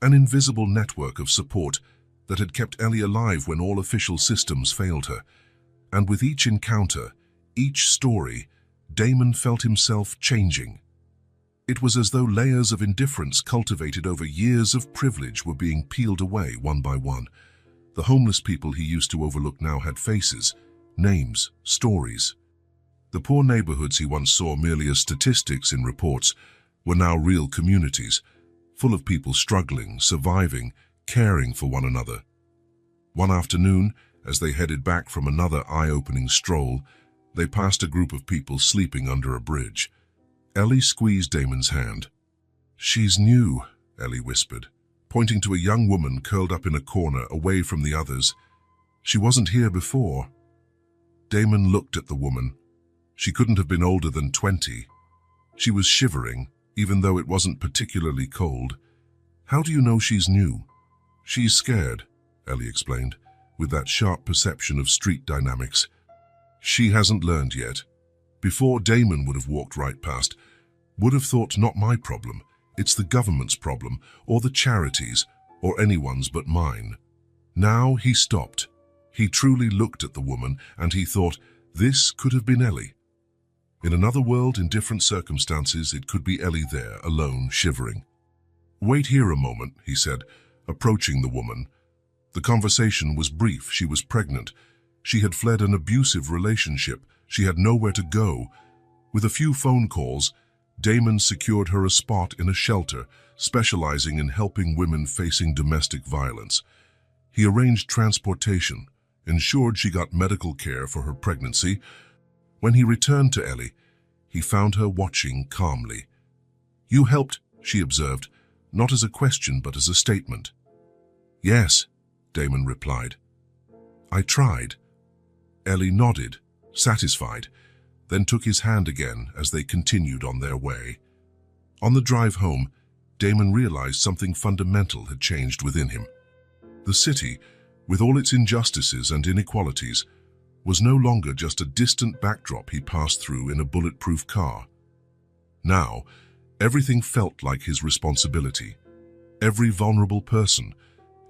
an invisible network of support that had kept Ellie alive when all official systems failed her. And with each encounter, each story, Damon felt himself changing. It was as though layers of indifference cultivated over years of privilege were being peeled away one by one. The homeless people he used to overlook now had faces, names, stories. The poor neighborhoods he once saw merely as statistics in reports were now real communities, full of people struggling, surviving, caring for one another. One afternoon, as they headed back from another eye-opening stroll, they passed a group of people sleeping under a bridge. Ellie squeezed Damon's hand. "She's new," Ellie whispered, pointing to a young woman curled up in a corner away from the others. "She wasn't here before." Damon looked at the woman. She couldn't have been older than 20. She was shivering, even though it wasn't particularly cold. "How do you know she's new?" "She's scared," Ellie explained, with that sharp perception of street dynamics. "She hasn't learned yet." Before, Damon would have walked right past, would have thought, not my problem, it's the government's problem, or the charities, or anyone's but mine. Now he stopped. He truly looked at the woman, and he thought, this could have been Ellie. In another world, in different circumstances, it could be Ellie there, alone, shivering. "Wait here a moment," he said, approaching the woman. The conversation was brief. She was pregnant. She had fled an abusive relationship. She had nowhere to go. With a few phone calls, Damon secured her a spot in a shelter, specializing in helping women facing domestic violence. He arranged transportation, ensured she got medical care for her pregnancy. When he returned to Ellie, he found her watching calmly. "You helped," she observed, not as a question but as a statement. "Yes," Damon replied. "I tried." Ellie nodded, satisfied, then took his hand again as they continued on their way. On the drive home, Damon realized something fundamental had changed within him. The city, with all its injustices and inequalities, was no longer just a distant backdrop he passed through in a bulletproof car. Now, everything felt like his responsibility. Every vulnerable person,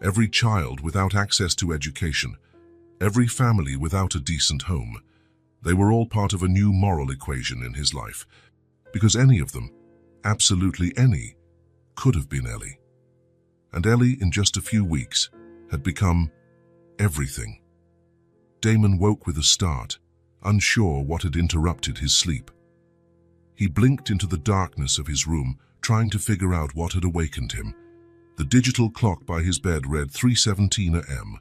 every child without access to education, every family without a decent home, they were all part of a new moral equation in his life, because any of them, absolutely any, could have been Ellie. And Ellie, in just a few weeks, had become everything. Damon woke with a start, unsure what had interrupted his sleep. He blinked into the darkness of his room, trying to figure out what had awakened him. The digital clock by his bed read 3:17 a.m.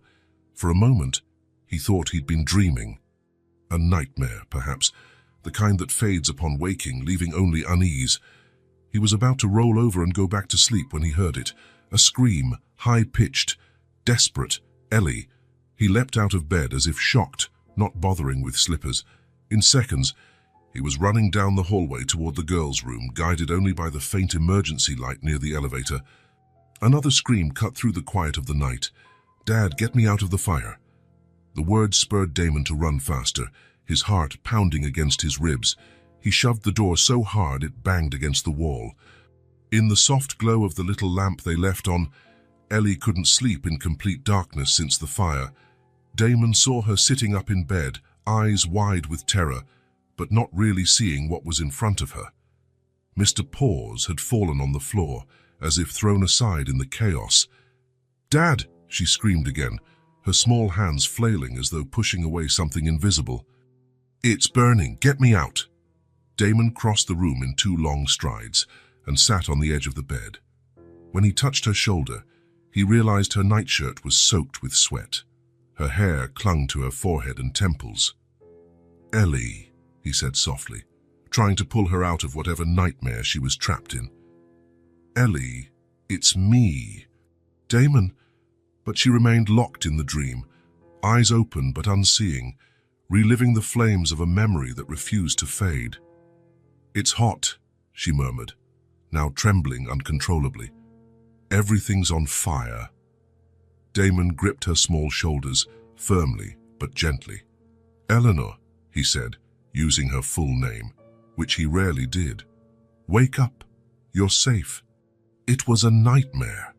For a moment, he thought he'd been dreaming. A nightmare, perhaps, the kind that fades upon waking, leaving only unease. He was about to roll over and go back to sleep when he heard it. A scream, high-pitched, desperate. "Ellie!" He leapt out of bed as if shocked, not bothering with slippers. In seconds, he was running down the hallway toward the girls' room, guided only by the faint emergency light near the elevator. Another scream cut through the quiet of the night. "Dad, get me out of the fire." The words spurred Damon to run faster, his heart pounding against his ribs. He shoved the door so hard it banged against the wall. In the soft glow of the little lamp they left on, Ellie couldn't sleep in complete darkness since the fire. Damon saw her sitting up in bed, eyes wide with terror, but not really seeing what was in front of her. Mr. Paws had fallen on the floor, as if thrown aside in the chaos. "Dad!" she screamed again, her small hands flailing as though pushing away something invisible. "It's burning. Get me out." Damon crossed the room in 2 long strides and sat on the edge of the bed. When he touched her shoulder, he realized her nightshirt was soaked with sweat. Her hair clung to her forehead and temples. "Ellie," he said softly, trying to pull her out of whatever nightmare she was trapped in. "Ellie, it's me." "Damon," but she remained locked in the dream, eyes open but unseeing, reliving the flames of a memory that refused to fade. "It's hot," she murmured, now trembling uncontrollably. "Everything's on fire." Damon gripped her small shoulders, firmly but gently. "Eleanor," he said, using her full name, which he rarely did. "Wake up. You're safe." It was a nightmare.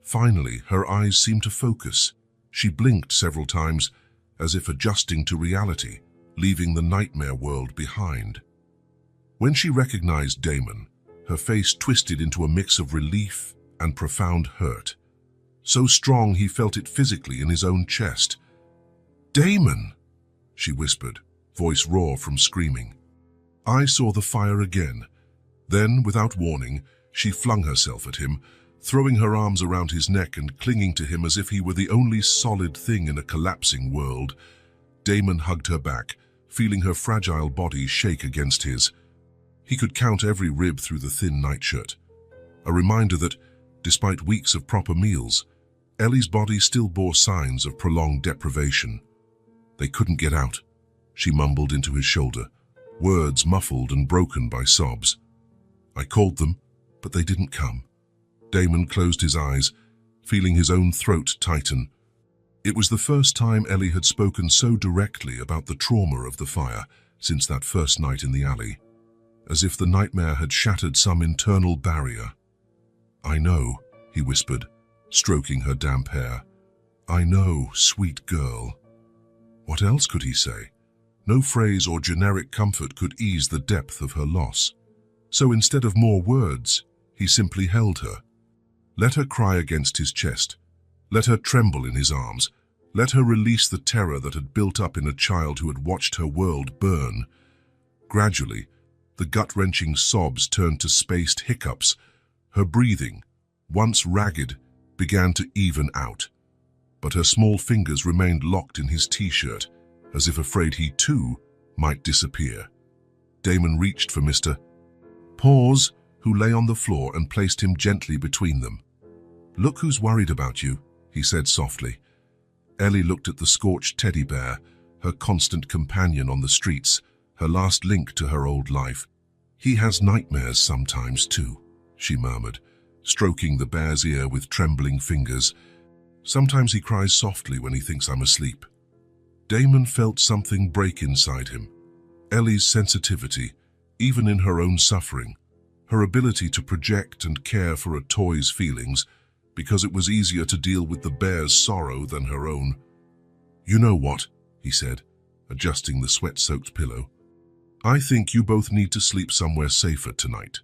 Finally, her eyes seemed to focus. She blinked several times, as if adjusting to reality, leaving the nightmare world behind. When she recognized Damon, her face twisted into a mix of relief and profound hurt. So strong he felt it physically in his own chest. "Damon!" she whispered, voice raw from screaming. I saw the fire again. Then, without warning, she flung herself at him, throwing her arms around his neck and clinging to him as if he were the only solid thing in a collapsing world. Damon hugged her back, feeling her fragile body shake against his. He could count every rib through the thin nightshirt. A reminder that, despite weeks of proper meals, Ellie's body still bore signs of prolonged deprivation. "They couldn't get out," she mumbled into his shoulder, words muffled and broken by sobs. "I called them, but they didn't come." Damon closed his eyes, feeling his own throat tighten. It was the first time Ellie had spoken so directly about the trauma of the fire since that first night in the alley, as if the nightmare had shattered some internal barrier. "I know," he whispered, stroking her damp hair. "I know, sweet girl." What else could he say? No phrase or generic comfort could ease the depth of her loss. So instead of more words, he simply held her, let her cry against his chest, Let her tremble in his arms. Let her release the terror that had built up in a child who had watched her world burn. Gradually, the gut-wrenching sobs turned to spaced hiccups. Her breathing, once ragged, began to even out. But her small fingers remained locked in his t-shirt, as if afraid he too might disappear. Damon reached for Mr. Paws, who lay on the floor, and placed him gently between them. "Look who's worried about you," he said softly. Ellie looked at the scorched teddy bear, her constant companion on the streets, her last link to her old life. "He has nightmares sometimes too," she murmured, stroking the bear's ear with trembling fingers. "Sometimes he cries softly when he thinks I'm asleep." Damon felt something break inside him. Ellie's sensitivity, even in her own suffering, her ability to project and care for a toy's feelings, because it was easier to deal with the bear's sorrow than her own. "You know what?" he said, adjusting the sweat-soaked pillow. "I think you both need to sleep somewhere safer tonight."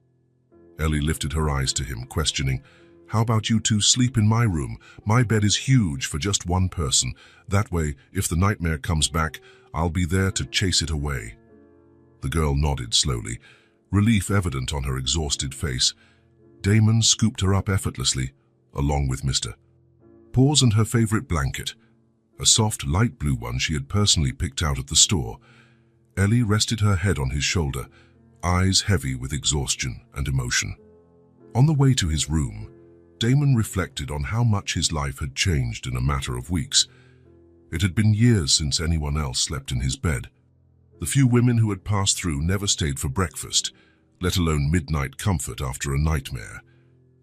Ellie lifted her eyes to him, questioning, "How about you two sleep in my room? My bed is huge for just one person. That way, if the nightmare comes back, I'll be there to chase it away." The girl nodded slowly, relief evident on her exhausted face. Damon scooped her up effortlessly, along with Mr. Paws and her favorite blanket, a soft, light blue one she had personally picked out at the store. Ellie rested her head on his shoulder, eyes heavy with exhaustion and emotion. On the way to his room, Damon reflected on how much his life had changed in a matter of weeks. It had been years since anyone else slept in his bed. The few women who had passed through never stayed for breakfast, let alone midnight comfort after a nightmare.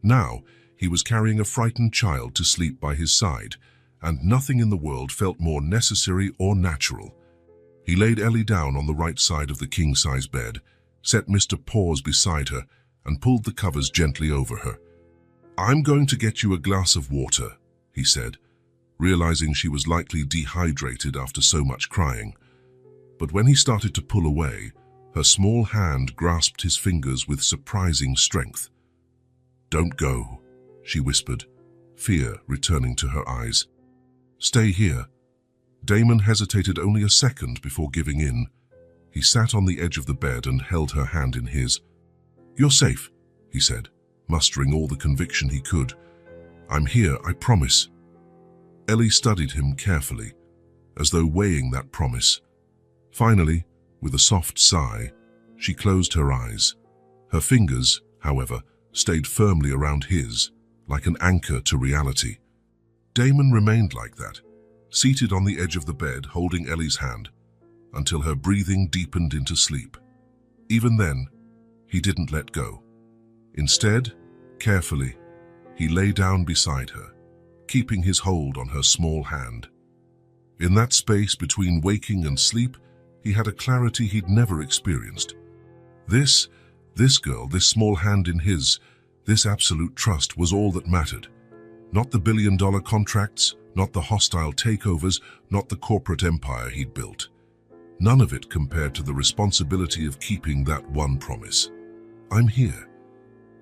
Now, he was carrying a frightened child to sleep by his side, and nothing in the world felt more necessary or natural. He laid Ellie down on the right side of the king-size bed, set Mr. Paws beside her, and pulled the covers gently over her. "I'm going to get you a glass of water," he said, realizing she was likely dehydrated after so much crying. But when he started to pull away, her small hand grasped his fingers with surprising strength. "Don't go," she whispered, fear returning to her eyes. "Stay here." Damon hesitated only a second before giving in. He sat on the edge of the bed and held her hand in his. "You're safe," he said, mustering all the conviction he could. "I'm here, I promise." Ellie studied him carefully, as though weighing that promise. Finally, with a soft sigh, she closed her eyes. Her fingers, however, stayed firmly around his, like an anchor to reality. Damon remained like that, seated on the edge of the bed, holding Ellie's hand, until her breathing deepened into sleep. Even then, he didn't let go. Instead, carefully, he lay down beside her, keeping his hold on her small hand. In that space between waking and sleep, he had a clarity he'd never experienced. This girl, this small hand in his, this absolute trust was all that mattered. Not the billion-dollar contracts, not the hostile takeovers, not the corporate empire he'd built. None of it compared to the responsibility of keeping that one promise. "I'm here."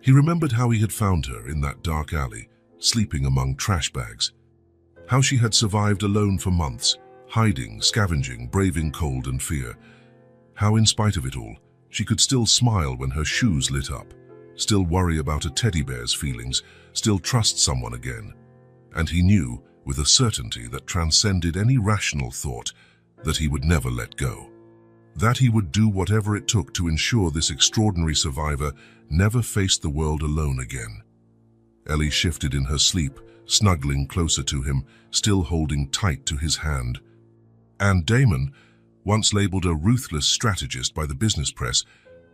He remembered how he had found her in that dark alley, sleeping among trash bags. How she had survived alone for months, hiding, scavenging, braving cold and fear. How, in spite of it all, she could still smile when her shoes lit up, still worry about a teddy bear's feelings, still trust someone again. And he knew, with a certainty that transcended any rational thought, that he would never let go. That he would do whatever it took to ensure this extraordinary survivor never faced the world alone again. Ellie shifted in her sleep, snuggling closer to him, still holding tight to his hand. And Damon, once labeled a ruthless strategist by the business press,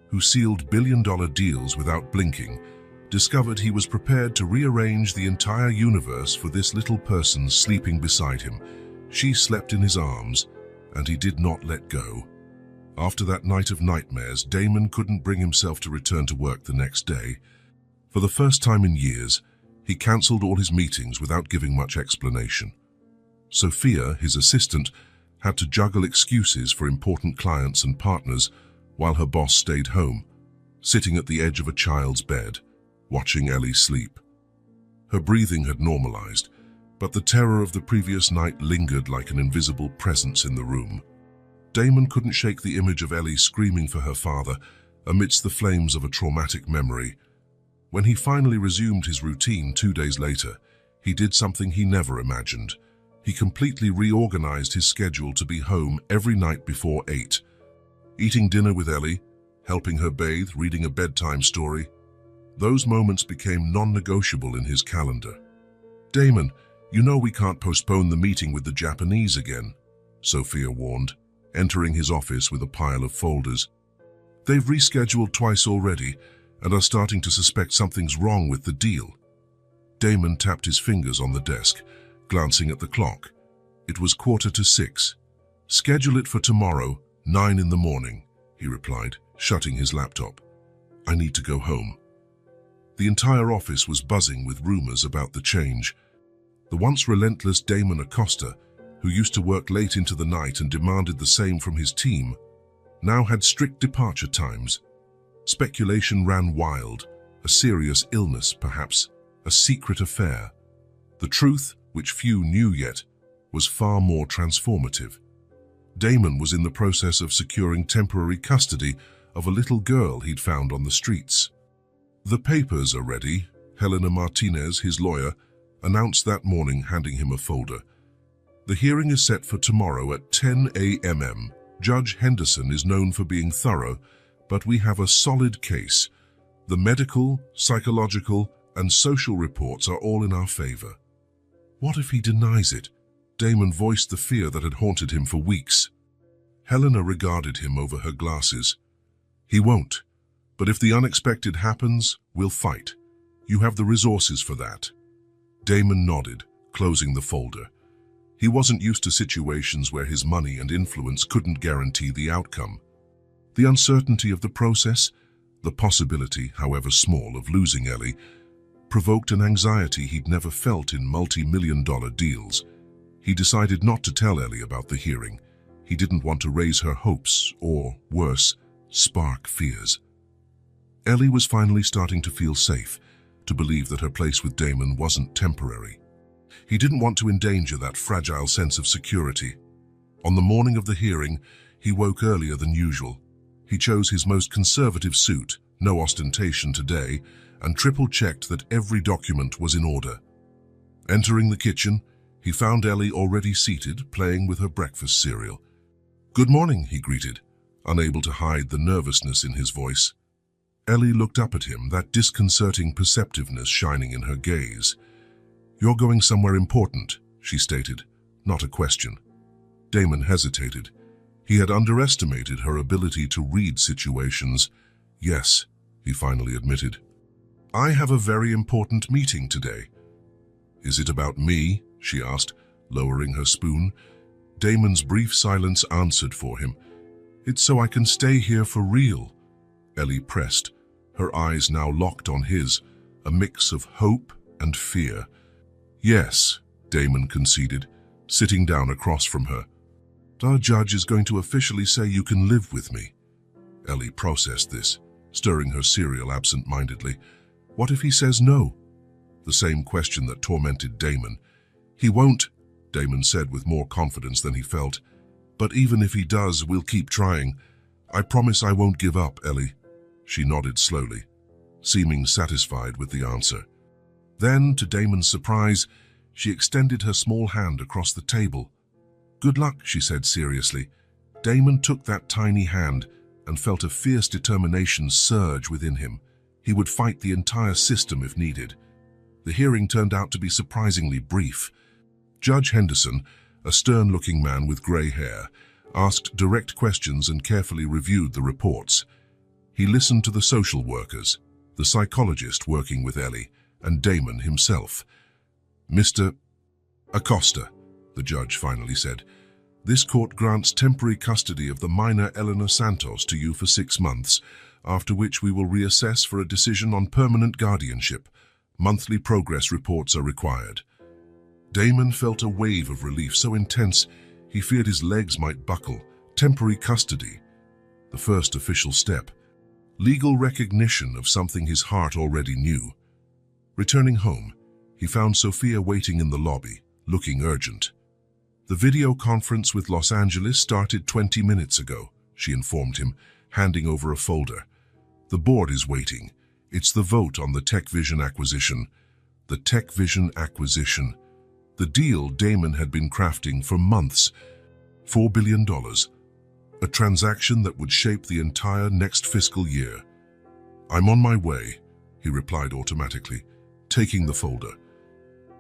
who sealed billion-dollar deals without blinking, discovered he was prepared to rearrange the entire universe for this little person sleeping beside him. She slept in his arms, and he did not let go. After that night of nightmares, Damon couldn't bring himself to return to work the next day. For the first time in years, he cancelled all his meetings without giving much explanation. Sophia, his assistant, had to juggle excuses for important clients and partners while her boss stayed home, sitting at the edge of a child's bed, watching Ellie sleep. Her breathing had normalized, But the terror of the previous night lingered like an invisible presence in the room. Damon couldn't shake the image of Ellie screaming for her father amidst the flames of a traumatic memory. When he finally resumed his routine 2 days later, he did something he never imagined. He completely reorganized his schedule to be home every night before 8. Eating dinner with Ellie, helping her bathe, reading a bedtime story. Those moments became non-negotiable in his calendar. "Damon, you know we can't postpone the meeting with the Japanese again," Sophia warned, entering his office with a pile of folders. "They've rescheduled twice already and are starting to suspect something's wrong with the deal." Damon tapped his fingers on the desk, glancing at the clock. It was 6:15. "Schedule it for tomorrow, 9 in the morning," he replied, shutting his laptop. "I need to go home." The entire office was buzzing with rumors about the change. The once relentless Damon Acosta, who used to work late into the night and demanded the same from his team, now had strict departure times. Speculation ran wild, a serious illness perhaps, a secret affair. The truth, which few knew yet, was far more transformative. Damon was in the process of securing temporary custody of a little girl he'd found on the streets. "The papers are ready," Helena Martinez, his lawyer, announced that morning, handing him a folder. "The hearing is set for tomorrow at 10 a.m. Judge Henderson is known for being thorough, but we have a solid case. The medical, psychological, and social reports are all in our favor." What if he denies it? Damon voiced the fear that had haunted him for weeks. Helena regarded him over her glasses. "He won't. But if the unexpected happens, we'll fight. You have the resources for that." Damon nodded, closing the folder. He wasn't used to situations where his money and influence couldn't guarantee the outcome. The uncertainty of the process, the possibility, however small, of losing Ellie, provoked an anxiety he'd never felt in multi-million-dollar deals. He decided not to tell Ellie about the hearing. He didn't want to raise her hopes or, worse, spark fears. Ellie was finally starting to feel safe, to believe that her place with Damon wasn't temporary. He didn't want to endanger that fragile sense of security. On the morning of the hearing, he woke earlier than usual. He chose his most conservative suit, no ostentation today, and triple-checked that every document was in order. Entering the kitchen, he found Ellie already seated, playing with her breakfast cereal. "Good morning," he greeted, unable to hide the nervousness in his voice. Ellie looked up at him, that disconcerting perceptiveness shining in her gaze. "You're going somewhere important," she stated, not a question. Damon hesitated. He had underestimated her ability to read situations. "Yes," he finally admitted. "I have a very important meeting today." "Is it about me?" she asked, lowering her spoon. Damon's brief silence answered for him. "It's so I can stay here for real." Ellie pressed, her eyes now locked on his, a mix of hope and fear. "Yes," Damon conceded, sitting down across from her. "Our judge is going to officially say you can live with me." Ellie processed this, stirring her cereal absent-mindedly. What if he says no? The same question that tormented Damon. "He won't," Damon said with more confidence than he felt. "But even if he does, we'll keep trying. I promise I won't give up, Ellie." She nodded slowly, seeming satisfied with the answer. Then, to Damon's surprise, she extended her small hand across the table. "Good luck," she said seriously. Damon took that tiny hand and felt a fierce determination surge within him. He would fight the entire system if needed. The hearing turned out to be surprisingly brief. Judge Henderson, a stern-looking man with gray hair, asked direct questions and carefully reviewed the reports. He listened to the social workers, the psychologist working with Ellie, and Damon himself. "Mr. Acosta," the judge finally said, "this court grants temporary custody of the minor Eleanor Santos to you for 6 months, after which we will reassess for a decision on permanent guardianship. Monthly progress reports are required." Damon felt a wave of relief so intense he feared his legs might buckle. Temporary custody. The first official step. Legal recognition of something his heart already knew. Returning home, he found Sophia waiting in the lobby, looking urgent. "The video conference with Los Angeles started 20 minutes ago," she informed him, handing over a folder. "The board is waiting. It's the vote on the TechVision acquisition." The TechVision acquisition. The deal Damon had been crafting for months. $4 billion. A transaction that would shape the entire next fiscal year. "I'm on my way," he replied automatically, taking the folder.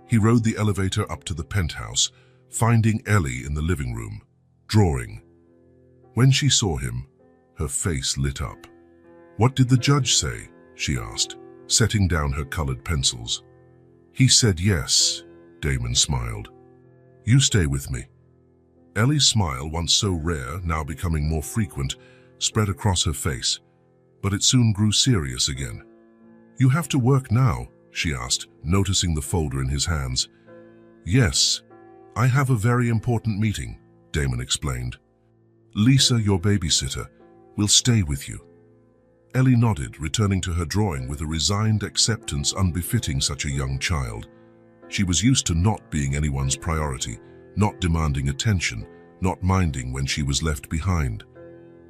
He rode the elevator up to the penthouse, finding Ellie in the living room, drawing. When she saw him, her face lit up. "What did the judge say?" she asked, setting down her colored pencils. "He said yes," Damon smiled. "You stay with me." Ellie's smile, once so rare, now becoming more frequent, spread across her face, but it soon grew serious again. "You have to work now?" she asked, noticing the folder in his hands. "Yes, I have a very important meeting," Damon explained. "Lisa, your babysitter, will stay with you." Ellie nodded, returning to her drawing with a resigned acceptance unbefitting such a young child. She was used to not being anyone's priority, not demanding attention, not minding when she was left behind.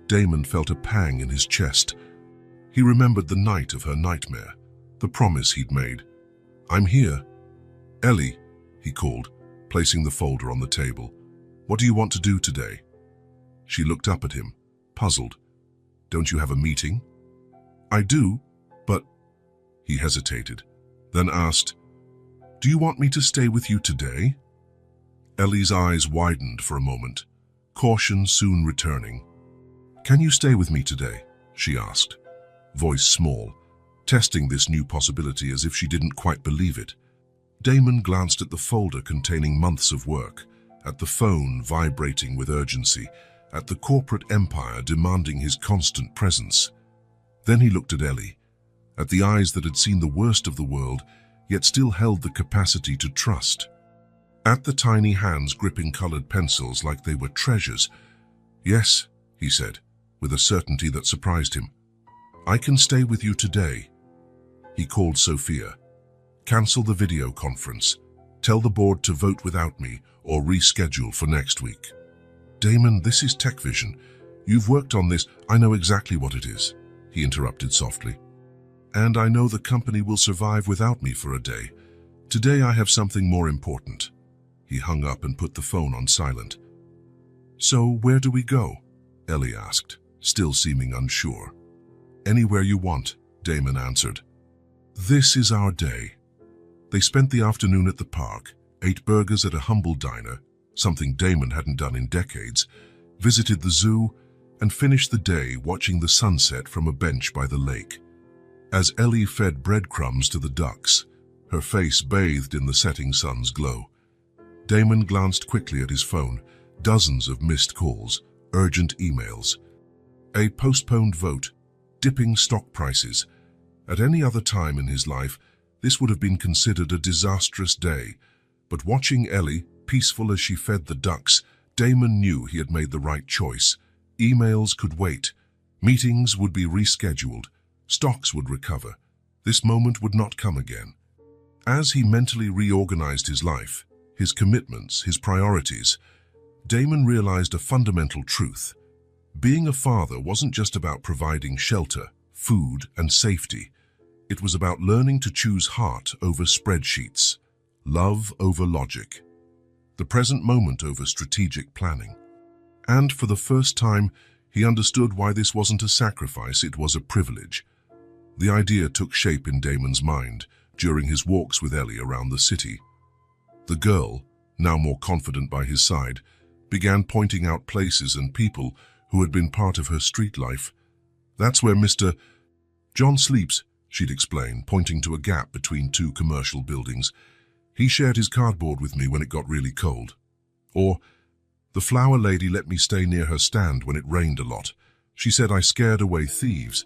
Damon felt a pang in his chest. He remembered the night of her nightmare, the promise he'd made. "I'm here." "Ellie," he called, placing the folder on the table. "What do you want to do today?" She looked up at him, puzzled. "Don't you have a meeting?" "I do, but—" He hesitated, then asked, "Do you want me to stay with you today?" Ellie's eyes widened for a moment, caution soon returning. "Can you stay with me today?" she asked, voice small, testing this new possibility as if she didn't quite believe it. Damon glanced at the folder containing months of work, at the phone vibrating with urgency, at the corporate empire demanding his constant presence. Then he looked at Ellie, at the eyes that had seen the worst of the world, yet still held the capacity to trust. At the tiny hands gripping colored pencils like they were treasures. "Yes," he said, with a certainty that surprised him. "I can stay with you today." He called Sophia. "Cancel the video conference. Tell the board to vote without me or reschedule for next week." "Damon, this is TechVision. You've worked on this. I know exactly what it is," he interrupted softly. "And I know the company will survive without me for a day. Today I have something more important." He hung up and put the phone on silent. "So where do we go?" Ellie asked, still seeming unsure. "Anywhere you want," Damon answered. "This is our day." They spent the afternoon at the park, ate burgers at a humble diner, something Damon hadn't done in decades, visited the zoo, and finished the day watching the sunset from a bench by the lake. As Ellie fed breadcrumbs to the ducks, her face bathed in the setting sun's glow, Damon glanced quickly at his phone, dozens of missed calls, urgent emails. A postponed vote, dipping stock prices. At any other time in his life, this would have been considered a disastrous day, but watching Ellie, peaceful as she fed the ducks, Damon knew he had made the right choice. Emails could wait. Meetings would be rescheduled. Stocks would recover. This moment would not come again. As he mentally reorganized his life, his commitments, his priorities, Damon realized a fundamental truth. Being a father wasn't just about providing shelter, food, and safety. It was about learning to choose heart over spreadsheets, love over logic, the present moment over strategic planning. And for the first time, he understood why this wasn't a sacrifice, it was a privilege. The idea took shape in Damon's mind during his walks with Ellie around the city. The girl, now more confident by his side, began pointing out places and people who had been part of her street life. "That's where Mr. John sleeps," she'd explain, pointing to a gap between two commercial buildings. "He shared his cardboard with me when it got really cold." Or, "The flower lady let me stay near her stand when it rained a lot. She said I scared away thieves."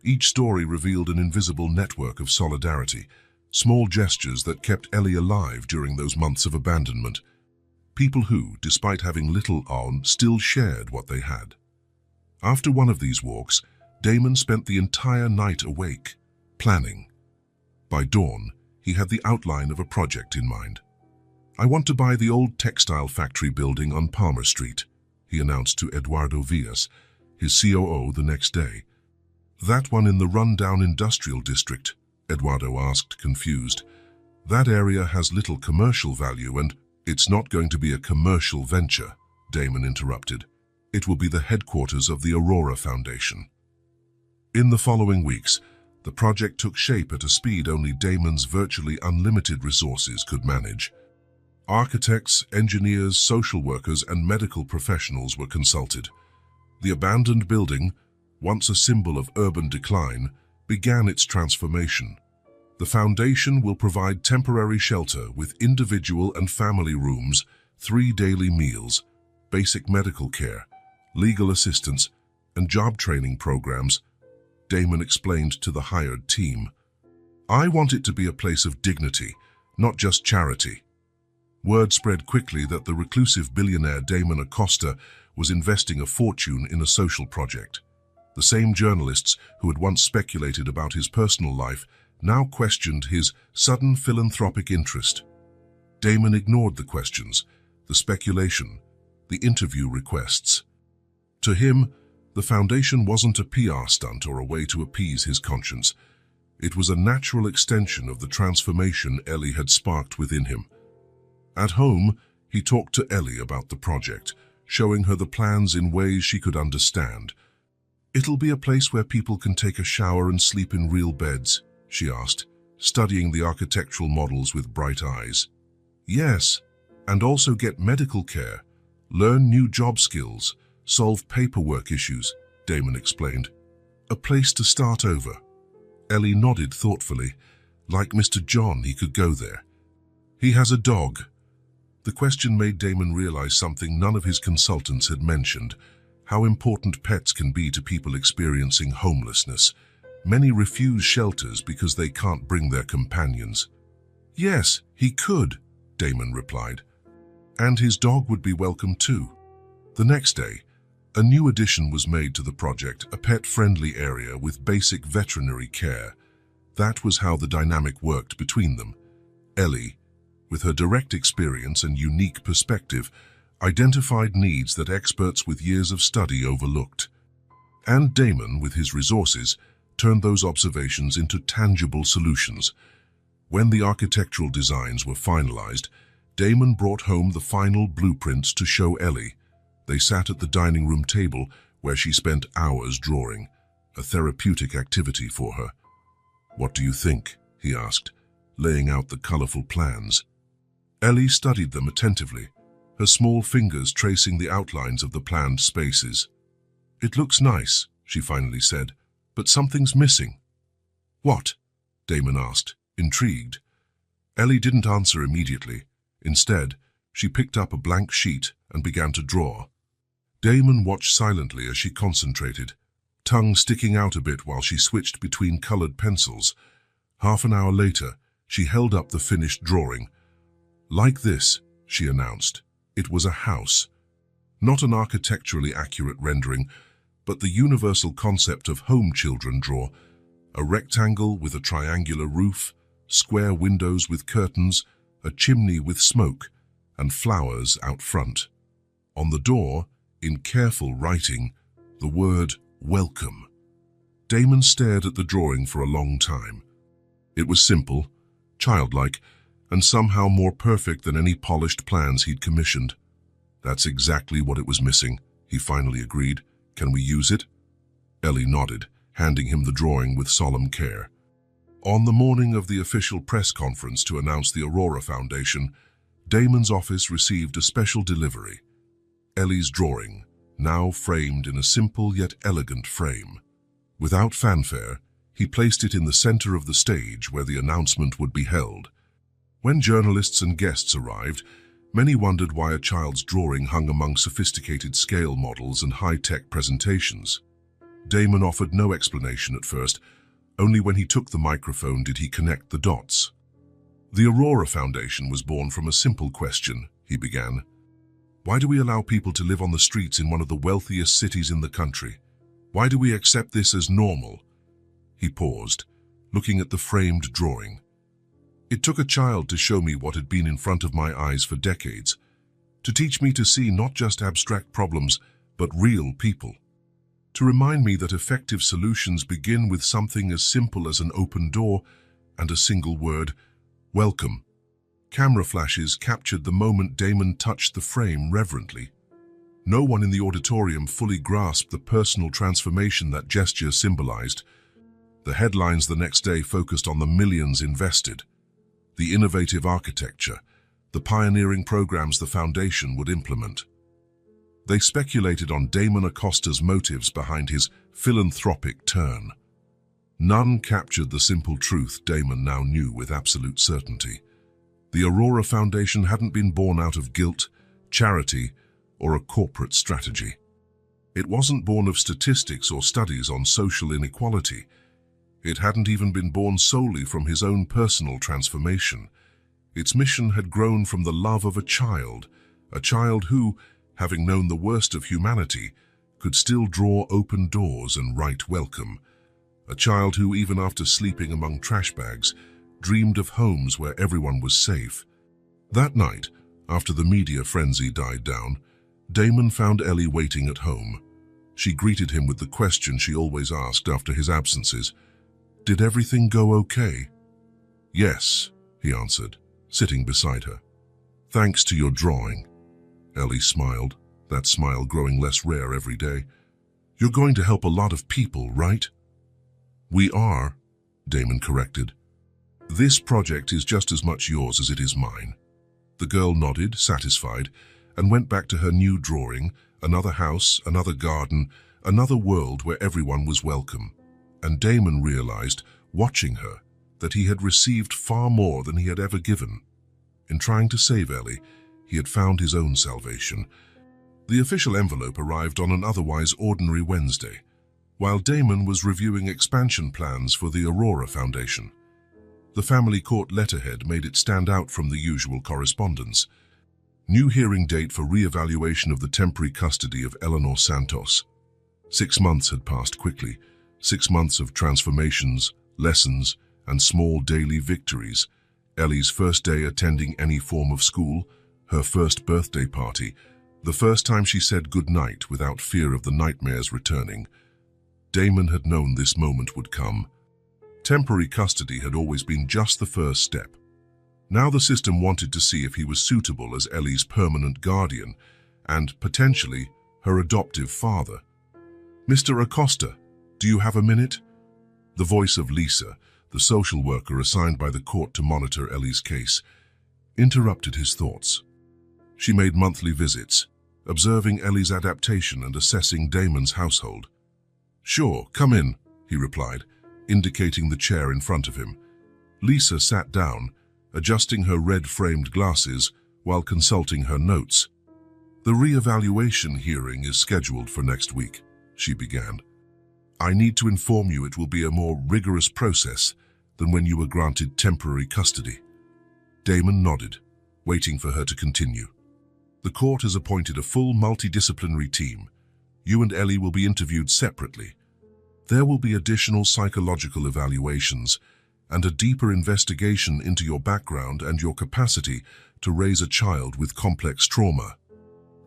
Each story revealed an invisible network of solidarity, small gestures that kept Ellie alive during those months of abandonment. People who, despite having little on, still shared what they had. After one of these walks, Damon spent the entire night awake, planning. By dawn, he had the outline of a project in mind. "I want to buy the old textile factory building on Palmer Street," he announced to Eduardo Villas, his COO, the next day. "That one in the rundown industrial district?" Eduardo asked, confused. "That area has little commercial value and—" "It's not going to be a commercial venture," Damon interrupted. "It will be the headquarters of the Aurora Foundation." In the following weeks, the project took shape at a speed only Damon's virtually unlimited resources could manage. Architects, engineers, social workers, and medical professionals were consulted. The abandoned building, once a symbol of urban decline, began its transformation. The foundation will provide temporary shelter with individual and family rooms, 3 daily meals, basic medical care, legal assistance, and job training programs, Damon explained to the hired team. "I want it to be a place of dignity, not just charity." Word spread quickly that the reclusive billionaire Damon Acosta was investing a fortune in a social project. The same journalists who had once speculated about his personal life now questioned his sudden philanthropic interest. Damon ignored the questions, the speculation, the interview requests. To him, the foundation wasn't a PR stunt or a way to appease his conscience. It was a natural extension of the transformation Ellie had sparked within him. At home, he talked to Ellie about the project, showing her the plans in ways she could understand. "It'll be a place where people can take a shower and sleep in real beds," she asked, studying the architectural models with bright eyes. "Yes, and also get medical care, learn new job skills, solve paperwork issues," Damon explained. "A place to start over." Ellie nodded thoughtfully. Like Mr. John, he could go there. "He has a dog." The question made Damon realize something none of his consultants had mentioned: how important pets can be to people experiencing homelessness. Many refuse shelters because they can't bring their companions. "Yes, he could," Damon replied. "And his dog would be welcome too." The next day, a new addition was made to the project, a pet-friendly area with basic veterinary care. That was how the dynamic worked between them. Ellie, with her direct experience and unique perspective, identified needs that experts with years of study overlooked. And Damon, with his resources, turned those observations into tangible solutions. When the architectural designs were finalized, Damon brought home the final blueprints to show Ellie. They sat at the dining room table, where she spent hours drawing, a therapeutic activity for her. "What do you think?" he asked, laying out the colorful plans. Ellie studied them attentively, her small fingers tracing the outlines of the planned spaces. "It looks nice," she finally said, "but something's missing." "What?" Damon asked, intrigued. Ellie didn't answer immediately. Instead, she picked up a blank sheet and began to draw. Damon watched silently as she concentrated, tongue sticking out a bit while she switched between colored pencils. Half an hour later, she held up the finished drawing. "Like this," she announced. It was a house. Not an architecturally accurate rendering, but the universal concept of home children draw. A rectangle with a triangular roof, square windows with curtains, a chimney with smoke, and flowers out front. On the door, in careful writing, the word "Welcome." Damon stared at the drawing for a long time. It was simple, childlike, and somehow more perfect than any polished plans he'd commissioned. "That's exactly what it was missing," he finally agreed. "Can we use it?" Ellie nodded, handing him the drawing with solemn care. On the morning of the official press conference to announce the Aurora Foundation, Damon's office received a special delivery. Ellie's drawing, now framed in a simple yet elegant frame. Without fanfare, he placed it in the center of the stage where the announcement would be held. When journalists and guests arrived, many wondered why a child's drawing hung among sophisticated scale models and high-tech presentations. Damon offered no explanation at first. Only when he took the microphone did he connect the dots. "The Aurora Foundation was born from a simple question," he began. "Why do we allow people to live on the streets in one of the wealthiest cities in the country? Why do we accept this as normal?" He paused, looking at the framed drawing. It took a child to show me what had been in front of my eyes for decades, to teach me to see not just abstract problems, but real people. To remind me that effective solutions begin with something as simple as an open door and a single word, welcome. Camera flashes captured the moment Damon touched the frame reverently. No one in the auditorium fully grasped the personal transformation that gesture symbolized. The headlines the next day focused on the millions invested, the innovative architecture, the pioneering programs the foundation would implement. They speculated on Damon Acosta's motives behind his philanthropic turn. None captured the simple truth Damon now knew with absolute certainty. The Aurora Foundation hadn't been born out of guilt, charity, or a corporate strategy. It wasn't born of statistics or studies on social inequality. It hadn't even been born solely from his own personal transformation. Its mission had grown from the love of a child who, having known the worst of humanity, could still draw open doors and write welcome. A child who, even after sleeping among trash bags, dreamed of homes where everyone was safe. That night, after the media frenzy died down, Damon found Ellie waiting at home. She greeted him with the question she always asked after his absences. "Did everything go okay?" "Yes," he answered, sitting beside her. "Thanks to your drawing." Ellie smiled, that smile growing less rare every day. "You're going to help a lot of people, right?" "We are," Damon corrected. "This project is just as much yours as it is mine." The girl nodded, satisfied, and went back to her new drawing, another house, another garden, another world where everyone was welcome. And Damon realized, watching her, that he had received far more than he had ever given. In trying to save Ellie, he had found his own salvation. The official envelope arrived on an otherwise ordinary Wednesday, while Damon was reviewing expansion plans for the Aurora Foundation. The family court letterhead made it stand out from the usual correspondence. New hearing date for re-evaluation of the temporary custody of Eleanor Santos. 6 months had passed quickly. 6 months of transformations, lessons, and small daily victories. Ellie's first day attending any form of school, her first birthday party, the first time she said goodnight without fear of the nightmares returning. Damon had known this moment would come. Temporary custody had always been just the first step. Now the system wanted to see if he was suitable as Ellie's permanent guardian and, potentially, her adoptive father. "Mr. Acosta, do you have a minute?" The voice of Lisa, the social worker assigned by the court to monitor Ellie's case, interrupted his thoughts. She made monthly visits, observing Ellie's adaptation and assessing Damon's household. "Sure, come in," he replied, indicating the chair in front of him. Lisa sat down, adjusting her red-framed glasses while consulting her notes. "The re-evaluation hearing is scheduled for next week," she began. "I need to inform you it will be a more rigorous process than when you were granted temporary custody." Damon nodded, waiting for her to continue. "The court has appointed a full multidisciplinary team. You and Ellie will be interviewed separately. There will be additional psychological evaluations and a deeper investigation into your background and your capacity to raise a child with complex trauma."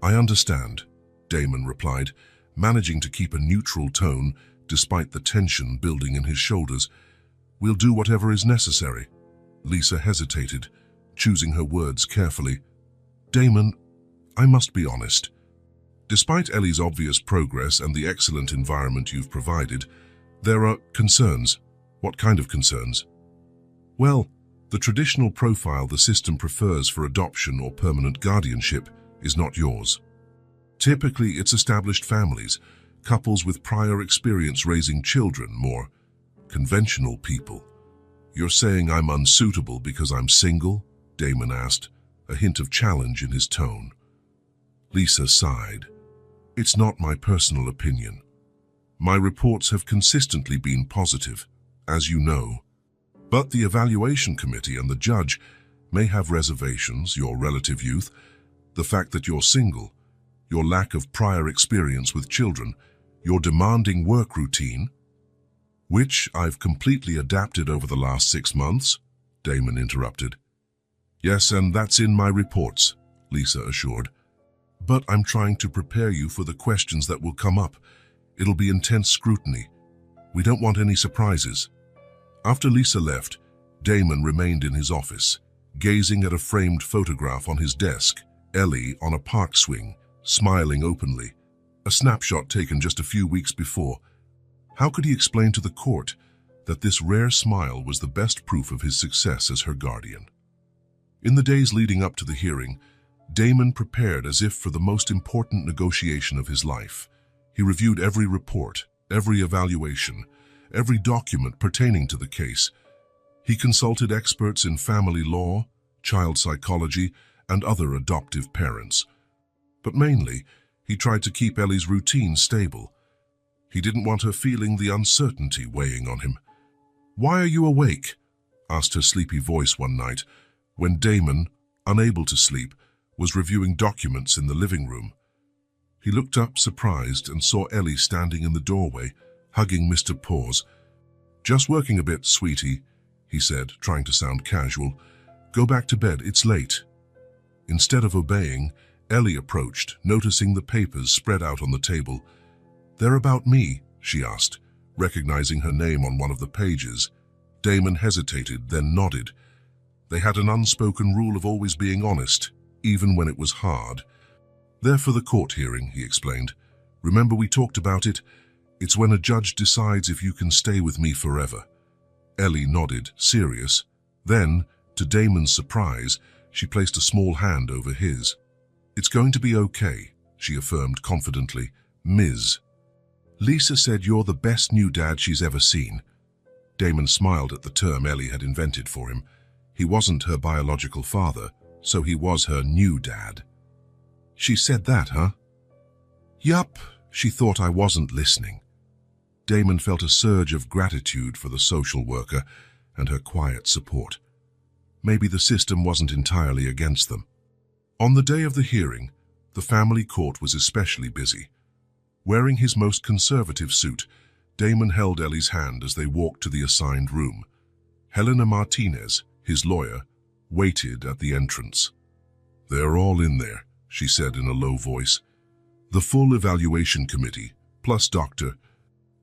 "I understand," Damon replied, managing to keep a neutral tone despite the tension building in his shoulders. "We'll do whatever is necessary." Lisa hesitated, choosing her words carefully. "Damon, I must be honest. Despite Ellie's obvious progress and the excellent environment you've provided, there are concerns." "What kind of concerns?" "Well, the traditional profile the system prefers for adoption or permanent guardianship is not yours. Typically, it's established families, couples with prior experience raising children, more conventional people." "You're saying I'm unsuitable because I'm single?" Damon asked, a hint of challenge in his tone. Lisa sighed. "It's not my personal opinion. My reports have consistently been positive, as you know. But the evaluation committee and the judge may have reservations, your relative youth, the fact that you're single, your lack of prior experience with children, your demanding work routine, which I've completely adapted over the last 6 months," Damon interrupted. Yes, and that's in my reports, Lisa assured. But I'm trying to prepare you for the questions that will come up. It'll be intense scrutiny. We don't want any surprises. After Lisa left, Damon remained in his office, gazing at a framed photograph on his desk, Ellie on a park swing, smiling openly, a snapshot taken just a few weeks before. How could he explain to the court that this rare smile was the best proof of his success as her guardian? In the days leading up to the hearing, Damon prepared as if for the most important negotiation of his life. He reviewed every report, every evaluation, every document pertaining to the case. He consulted experts in family law, child psychology, and other adoptive parents. But mainly, he tried to keep Ellie's routine stable. He didn't want her feeling the uncertainty weighing on him. "Why are you awake?" asked her sleepy voice one night, when Damon, unable to sleep, was reviewing documents in the living room. He looked up, surprised, and saw Ellie standing in the doorway, hugging Mr. Paws. "Just working a bit, sweetie," he said, trying to sound casual. "Go back to bed, it's late." Instead of obeying, Ellie approached, noticing the papers spread out on the table. "They're about me?" she asked, recognizing her name on one of the pages. Damon hesitated, then nodded. They had an unspoken rule of always being honest, even when it was hard. "They're for the court hearing," he explained. "Remember we talked about it? It's when a judge decides if you can stay with me forever." Ellie nodded, serious. Then, to Damon's surprise, she placed a small hand over his. "It's going to be okay," she affirmed confidently. "Ms. Lisa said you're the best new dad she's ever seen." Damon smiled at the term Ellie had invented for him. He wasn't her biological father, so he was her new dad. "She said that, huh?" "Yup," she thought I wasn't listening. Damon felt a surge of gratitude for the social worker and her quiet support. Maybe the system wasn't entirely against them. On the day of the hearing, the family court was especially busy. Wearing his most conservative suit, Damon held Ellie's hand as they walked to the assigned room. Helena Martinez, his lawyer, waited at the entrance. "They're all in there," she said in a low voice. "The full evaluation committee, plus Dr.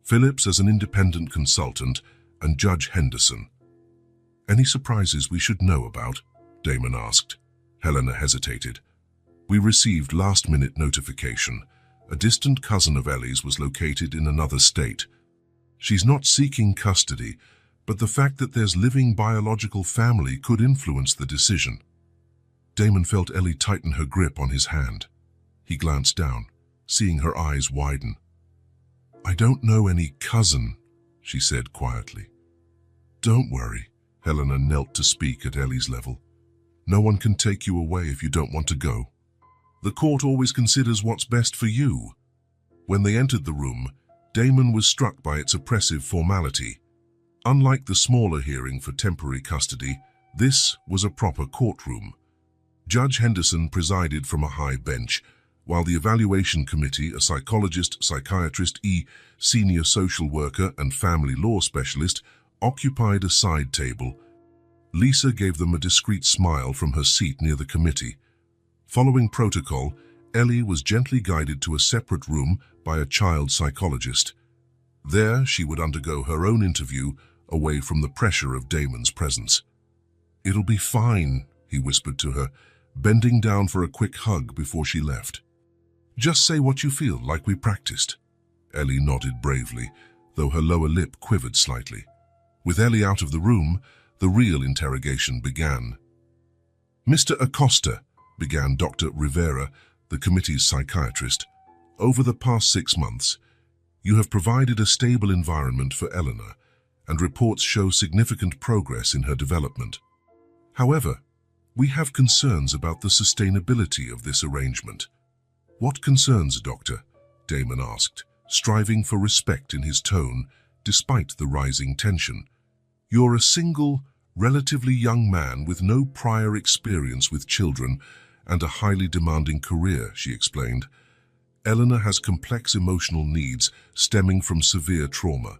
Phillips as an independent consultant, and Judge Henderson." "Any surprises we should know about?" Damon asked. Helena hesitated. "We received last-minute notification. A distant cousin of Ellie's was located in another state. She's not seeking custody, but the fact that there's living biological family could influence the decision." Damon felt Ellie tighten her grip on his hand. He glanced down, seeing her eyes widen. "I don't know any cousin," she said quietly. "Don't worry." Helena knelt to speak at Ellie's level. "No one can take you away if you don't want to go. The court always considers what's best for you." When they entered the room, Damon was struck by its oppressive formality. Unlike the smaller hearing for temporary custody, this was a proper courtroom. Judge Henderson presided from a high bench, while the evaluation committee, a psychologist, psychiatrist, senior social worker, and family law specialist, occupied a side table. Lisa gave them a discreet smile from her seat near the committee. Following protocol, Ellie was gently guided to a separate room by a child psychologist. There, she would undergo her own interview, away from the pressure of Damon's presence. "It'll be fine," he whispered to her, bending down for a quick hug before she left. "Just say what you feel, like we practiced." Ellie nodded bravely, though her lower lip quivered slightly. With Ellie out of the room, the real interrogation began. "Mr. Acosta," began Dr. Rivera, the committee's psychiatrist, "over the past 6 months, you have provided a stable environment for Eleanor, and reports show significant progress in her development. However, we have concerns about the sustainability of this arrangement." "What concerns, Doctor?" Damon asked, striving for respect in his tone, despite the rising tension. "You're a single, relatively young man with no prior experience with children and a highly demanding career," she explained. "Eleanor has complex emotional needs stemming from severe trauma.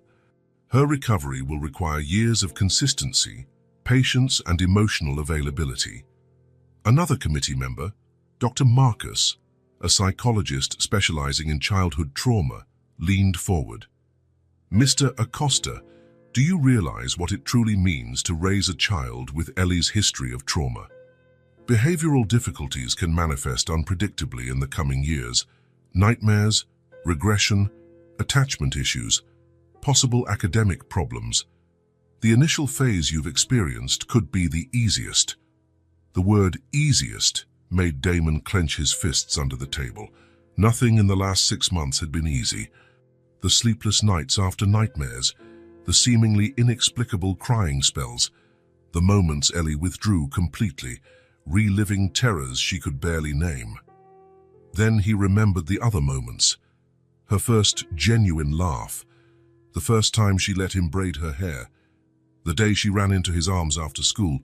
Her recovery will require years of consistency, patience and emotional availability. Another committee member, Dr. Marcus, a psychologist specializing in childhood trauma, leaned forward. Mr. Acosta, do you realize what it truly means to raise a child with Ellie's history of trauma? Behavioral difficulties can manifest unpredictably in the coming years. Nightmares, regression, attachment issues, possible academic problems. The initial phase you've experienced could be the easiest. The word easiest made Damon clench his fists under the table. Nothing in the last 6 months had been easy. The sleepless nights after nightmares, the seemingly inexplicable crying spells, the moments Ellie withdrew completely, reliving terrors she could barely name. Then he remembered the other moments. Her first genuine laugh, the first time she let him braid her hair, the day she ran into his arms after school,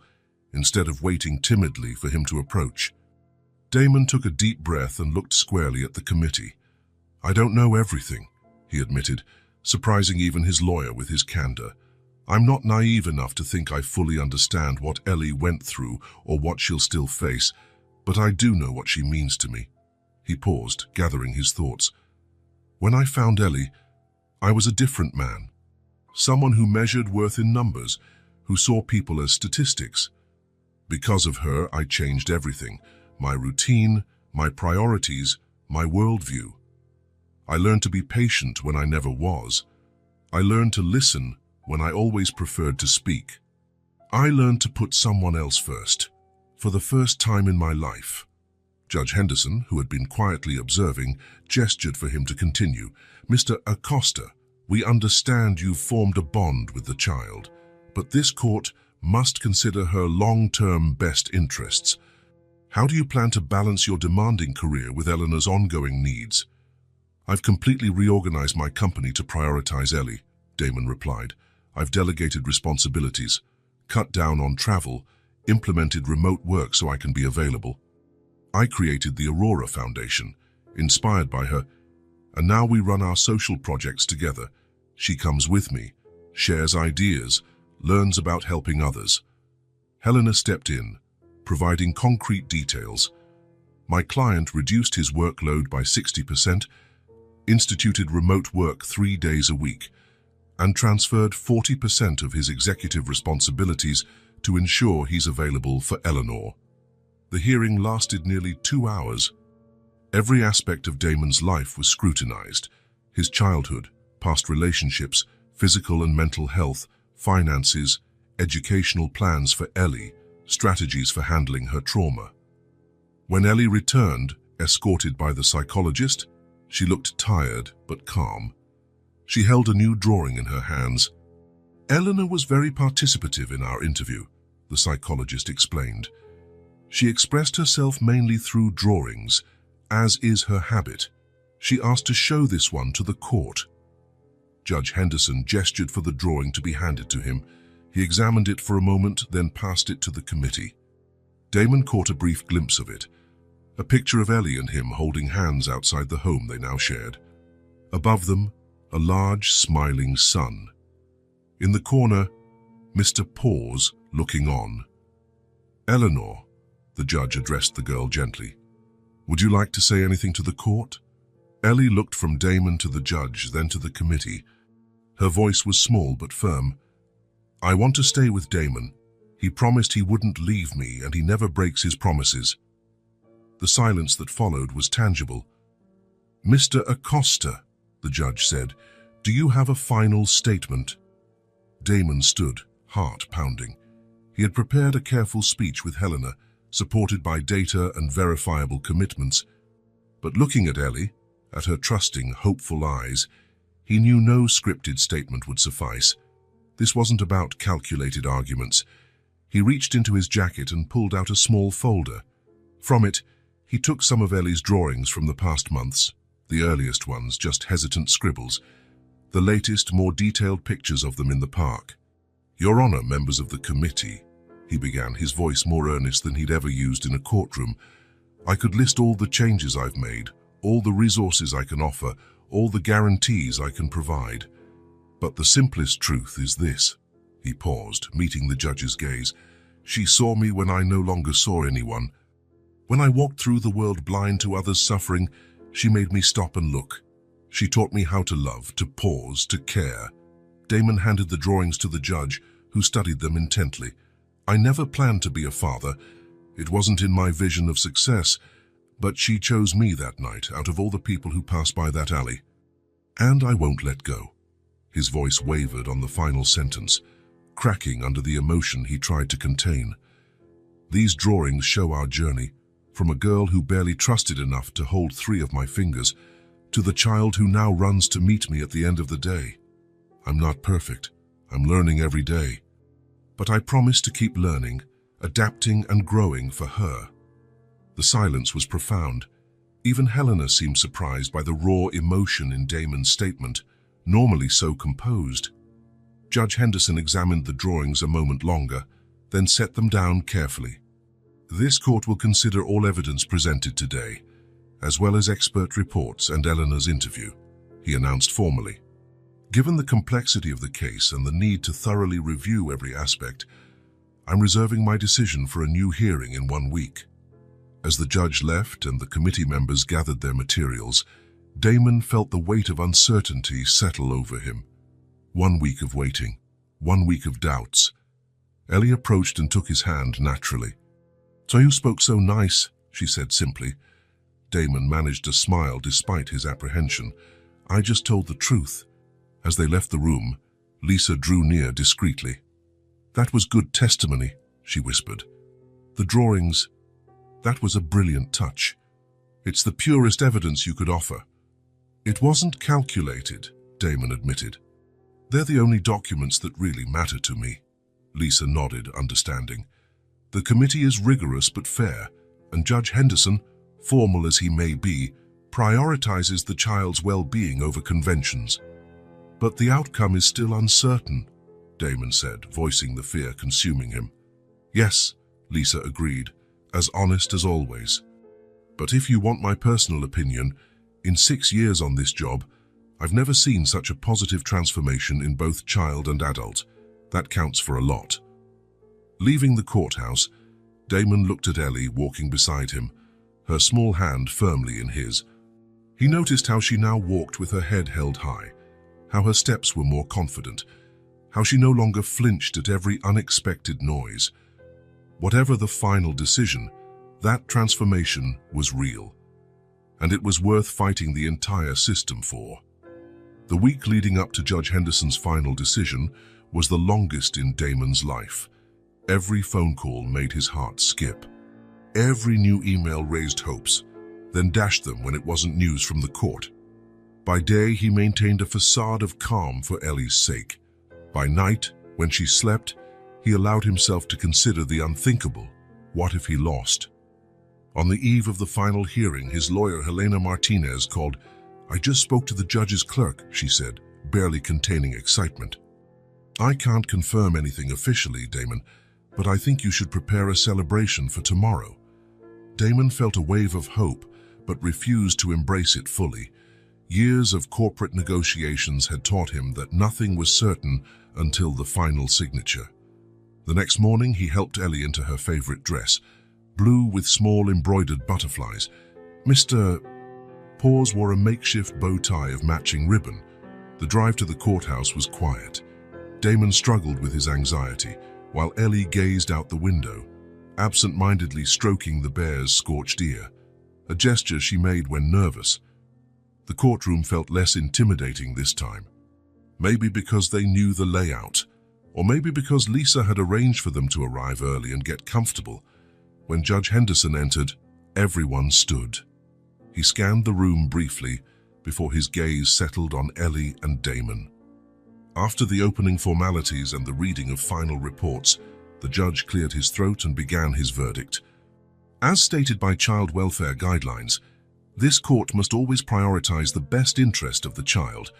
instead of waiting timidly for him to approach. Damon took a deep breath and looked squarely at the committee. "I don't know everything," he admitted, surprising even his lawyer with his candor. "I'm not naive enough to think I fully understand what Ellie went through or what she'll still face, but I do know what she means to me." He paused, gathering his thoughts. "When I found Ellie, I was a different man. Someone who measured worth in numbers, who saw people as statistics. Because of her, I changed everything. My routine, my priorities, my worldview. I learned to be patient when I never was. I learned to listen when I always preferred to speak. I learned to put someone else first, for the first time in my life." Judge Henderson, who had been quietly observing, gestured for him to continue. "Mr. Acosta, we understand you've formed a bond with the child, but this court must consider her long-term best interests. How do you plan to balance your demanding career with Eleanor's ongoing needs?" "I've completely reorganized my company to prioritize Ellie," Damon replied. "I've delegated responsibilities, cut down on travel, implemented remote work so I can be available. I created the Aurora Foundation, inspired by her, and now we run our social projects together. She comes with me, shares ideas, learns about helping others." Helena stepped in, providing concrete details. "My client reduced his workload by 60%, instituted remote work 3 days a week, and transferred 40% of his executive responsibilities to ensure he's available for Eleanor." The hearing lasted nearly 2 hours. Every aspect of Damon's life was scrutinized: his childhood, past relationships, physical and mental health, finances, educational plans for Ellie, strategies for handling her trauma. When Ellie returned, escorted by the psychologist, she looked tired but calm. She held a new drawing in her hands. "Eleanor was very participative in our interview," the psychologist explained. "She expressed herself mainly through drawings, as is her habit. She asked to show this one to the court." Judge Henderson gestured for the drawing to be handed to him. He examined it for a moment, then passed it to the committee. Damon caught a brief glimpse of it, a picture of Ellie and him holding hands outside the home they now shared. Above them, a large, smiling sun. In the corner, Mr. Paws looking on. "Eleanor," the judge addressed the girl gently, "would you like to say anything to the court?" Ellie looked from Damon to the judge, then to the committee. Her voice was small but firm. "I want to stay with Damon. He promised he wouldn't leave me, and he never breaks his promises." The silence that followed was tangible. "Mr. Acosta," the judge said, "do you have a final statement?" Damon stood, heart pounding. He had prepared a careful speech with Helena, supported by data and verifiable commitments. But looking at Ellie, at her trusting, hopeful eyes, he knew no scripted statement would suffice. This wasn't about calculated arguments. He reached into his jacket and pulled out a small folder. From it, he took some of Ellie's drawings from the past months, the earliest ones just hesitant scribbles, the latest, more detailed pictures of them in the park. "Your Honor, members of the committee," he began, his voice more earnest than he'd ever used in a courtroom, "I could list all the changes I've made, all the resources I can offer, all the guarantees I can provide. But the simplest truth is this: He paused, meeting the judge's gaze. She saw me when I no longer saw anyone. When I walked through the world blind to others' suffering, she made me stop and look. She taught me how to love, to pause, to care. Damon handed the drawings to the judge, who studied them intently. I never planned to be a father. It wasn't in my vision of success, but she chose me that night out of all the people who passed by that alley. And I won't let go. His voice wavered on the final sentence, cracking under the emotion he tried to contain. These drawings show our journey, from a girl who barely trusted enough to hold 3 of my fingers, to the child who now runs to meet me at the end of the day. I'm not perfect. I'm learning every day. But I promise to keep learning, adapting and growing for her. The silence was profound. Even Helena seemed surprised by the raw emotion in Damon's statement, normally so composed. Judge Henderson examined the drawings a moment longer, then set them down carefully. This court will consider all evidence presented today, as well as expert reports and Eleanor's interview, he announced formally. Given the complexity of the case and the need to thoroughly review every aspect, I'm reserving my decision for a new hearing in 1 week. As the judge left and the committee members gathered their materials, Damon felt the weight of uncertainty settle over him. 1 week of waiting, 1 week of doubts. Ellie approached and took his hand naturally. "So you spoke so nice," she said simply. Damon managed to smile despite his apprehension. "I just told the truth." As they left the room, Lisa drew near discreetly. "That was good testimony," she whispered. "The drawings, that was a brilliant touch. It's the purest evidence you could offer." "It wasn't calculated," Damon admitted. "They're the only documents that really matter to me." Lisa nodded, understanding. "The committee is rigorous but fair, and Judge Henderson, formal as he may be, prioritizes the child's well-being over conventions. But the outcome is still uncertain," Damon said, voicing the fear consuming him. "Yes," Lisa agreed, as honest as always. "But if you want my personal opinion, in 6 years on this job, I've never seen such a positive transformation in both child and adult. That counts for a lot." Leaving the courthouse, Damon looked at Ellie walking beside him, her small hand firmly in his. He noticed how she now walked with her head held high, how her steps were more confident, how she no longer flinched at every unexpected noise. Whatever the final decision, that transformation was real, and it was worth fighting the entire system for. The week leading up to Judge Henderson's final decision was the longest in Damon's life. Every phone call made his heart skip. Every new email raised hopes, then dashed them when it wasn't news from the court. By day, he maintained a facade of calm for Ellie's sake. By night, when she slept, he allowed himself to consider the unthinkable. What if he lost? On the eve of the final hearing, his lawyer, Helena Martinez, called. "I just spoke to the judge's clerk," she said, barely containing excitement. "I can't confirm anything officially, Damon, but I think you should prepare a celebration for tomorrow." Damon felt a wave of hope, but refused to embrace it fully. Years of corporate negotiations had taught him that nothing was certain until the final signature. The next morning, he helped Ellie into her favorite dress, blue with small embroidered butterflies. Mr. Paws wore a makeshift bow tie of matching ribbon. The drive to the courthouse was quiet. Damon struggled with his anxiety, while Ellie gazed out the window, absent-mindedly stroking the bear's scorched ear, a gesture she made when nervous. The courtroom felt less intimidating this time. Maybe because they knew the layout, or maybe because Lisa had arranged for them to arrive early and get comfortable. When Judge Henderson entered, everyone stood. He scanned the room briefly before his gaze settled on Ellie and Damon. After the opening formalities and the reading of final reports, the judge cleared his throat and began his verdict. As stated by child welfare guidelines, this court must always prioritize the best interest of the child.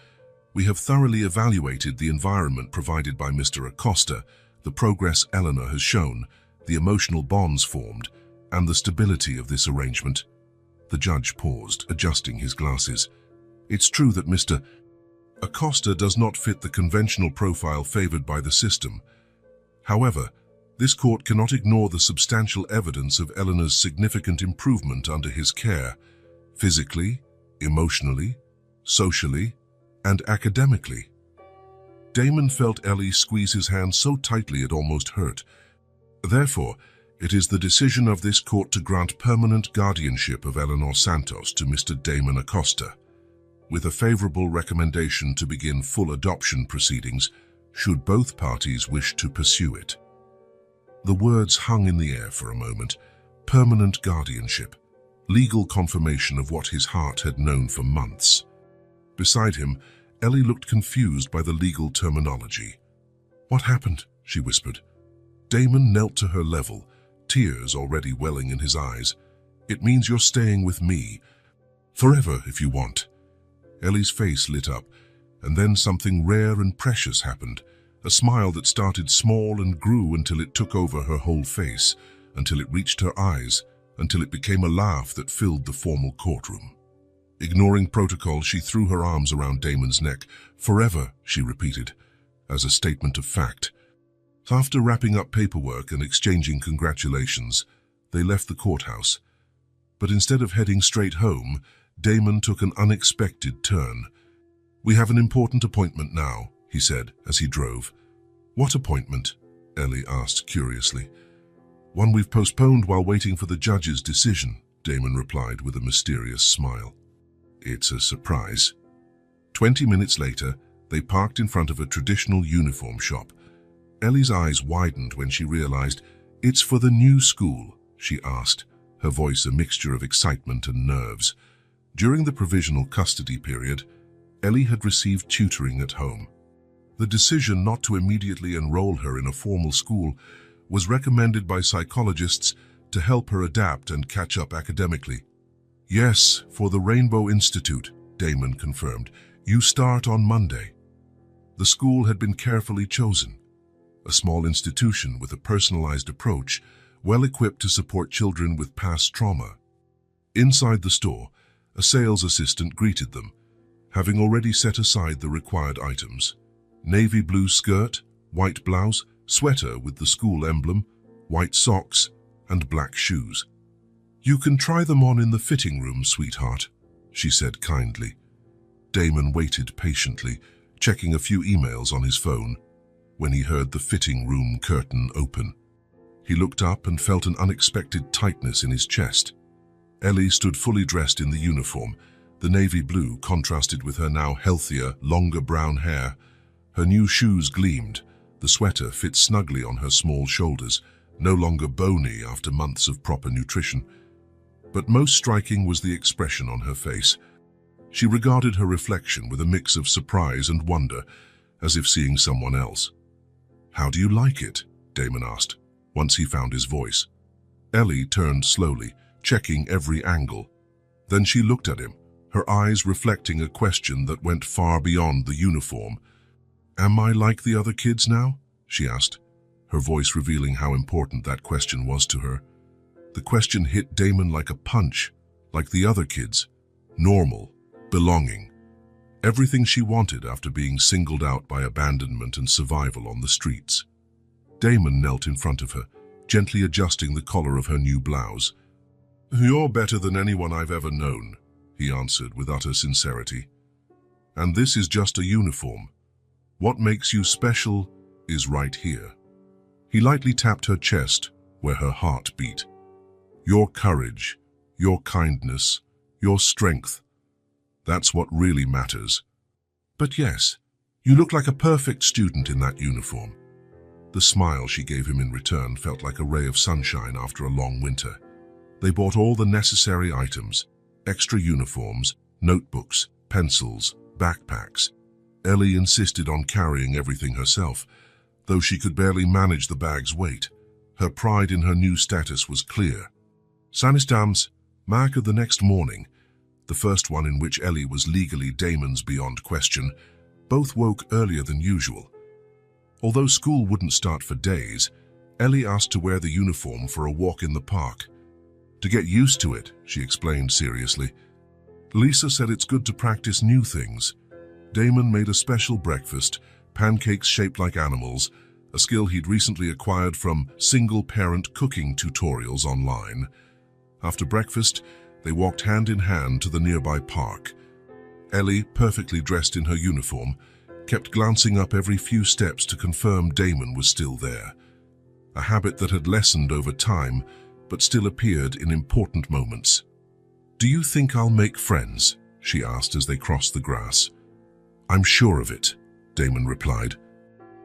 We have thoroughly evaluated the environment provided by Mr. Acosta, the progress Eleanor has shown, the emotional bonds formed, and the stability of this arrangement. The judge paused, adjusting his glasses. "It's true that Mr. Acosta does not fit the conventional profile favored by the system. However, this court cannot ignore the substantial evidence of Eleanor's significant improvement under his care, physically, emotionally, socially, and academically. Damon felt Ellie squeeze his hand so tightly it almost hurt. Therefore, it is the decision of this court to grant permanent guardianship of Eleanor Santos to Mr. Damon Acosta, with a favorable recommendation to begin full adoption proceedings should both parties wish to pursue it. The words hung in the air for a moment. Permanent guardianship, legal confirmation of what his heart had known for months. Beside him, Ellie looked confused by the legal terminology. "What happened?" she whispered. Damon knelt to her level, tears already welling in his eyes. "It means you're staying with me. Forever, if you want." Ellie's face lit up, and then something rare and precious happened. A smile that started small and grew until it took over her whole face, until it reached her eyes, until it became a laugh that filled the formal courtroom. Ignoring protocol, she threw her arms around Damon's neck. "Forever," she repeated, as a statement of fact. After wrapping up paperwork and exchanging congratulations, they left the courthouse. But instead of heading straight home, Damon took an unexpected turn. "We have an important appointment now," he said as he drove. "What appointment?" Ellie asked curiously. "One we've postponed while waiting for the judge's decision," Damon replied with a mysterious smile. "It's a surprise." 20 minutes later, they parked in front of a traditional uniform shop. Ellie's eyes widened when she realized, "It's for the new school?" she asked, her voice a mixture of excitement and nerves. During the provisional custody period, Ellie had received tutoring at home. The decision not to immediately enroll her in a formal school was recommended by psychologists to help her adapt and catch up academically. "Yes, for the Rainbow Institute," Damon confirmed. "You start on Monday." The school had been carefully chosen. A small institution with a personalized approach, well equipped to support children with past trauma. Inside the store, a sales assistant greeted them, having already set aside the required items. Navy blue skirt, white blouse, sweater with the school emblem, white socks, and black shoes. "You can try them on in the fitting room, sweetheart," she said kindly. Damon waited patiently, checking a few emails on his phone, when he heard the fitting room curtain open. He looked up and felt an unexpected tightness in his chest. Ellie stood fully dressed in the uniform. The navy blue contrasted with her now healthier, longer brown hair. Her new shoes gleamed. The sweater fit snugly on her small shoulders, no longer bony after months of proper nutrition. But most striking was the expression on her face. She regarded her reflection with a mix of surprise and wonder, as if seeing someone else. "How do you like it?" Damon asked, once he found his voice. Ellie turned slowly, checking every angle. Then she looked at him, her eyes reflecting a question that went far beyond the uniform. "Am I like the other kids now?" she asked, her voice revealing how important that question was to her. The question hit Damon like a punch, like the other kids. Normal, belonging. Everything she wanted after being singled out by abandonment and survival on the streets. Damon knelt in front of her, gently adjusting the collar of her new blouse. "You're better than anyone I've ever known," he answered with utter sincerity. "And this is just a uniform. What makes you special is right here." He lightly tapped her chest, where her heart beat. "Your courage, your kindness, your strength. That's what really matters. But yes, you look like a perfect student in that uniform." The smile she gave him in return felt like a ray of sunshine after a long winter. They bought all the necessary items, extra uniforms, notebooks, pencils, backpacks. Ellie insisted on carrying everything herself, though she could barely manage the bag's weight. Her pride in her new status was clear. Sanistams, mark the next morning, the first one in which Ellie was legally Damon's beyond question, both woke earlier than usual. Although school wouldn't start for days, Ellie asked to wear the uniform for a walk in the park. "To get used to it," she explained seriously. "Lisa said it's good to practice new things." Damon made a special breakfast, pancakes shaped like animals, a skill he'd recently acquired from single-parent cooking tutorials online. After breakfast, they walked hand in hand to the nearby park. Ellie, perfectly dressed in her uniform, kept glancing up every few steps to confirm Damon was still there. A habit that had lessened over time, but still appeared in important moments. "Do you think I'll make friends?" she asked as they crossed the grass. "I'm sure of it," Damon replied.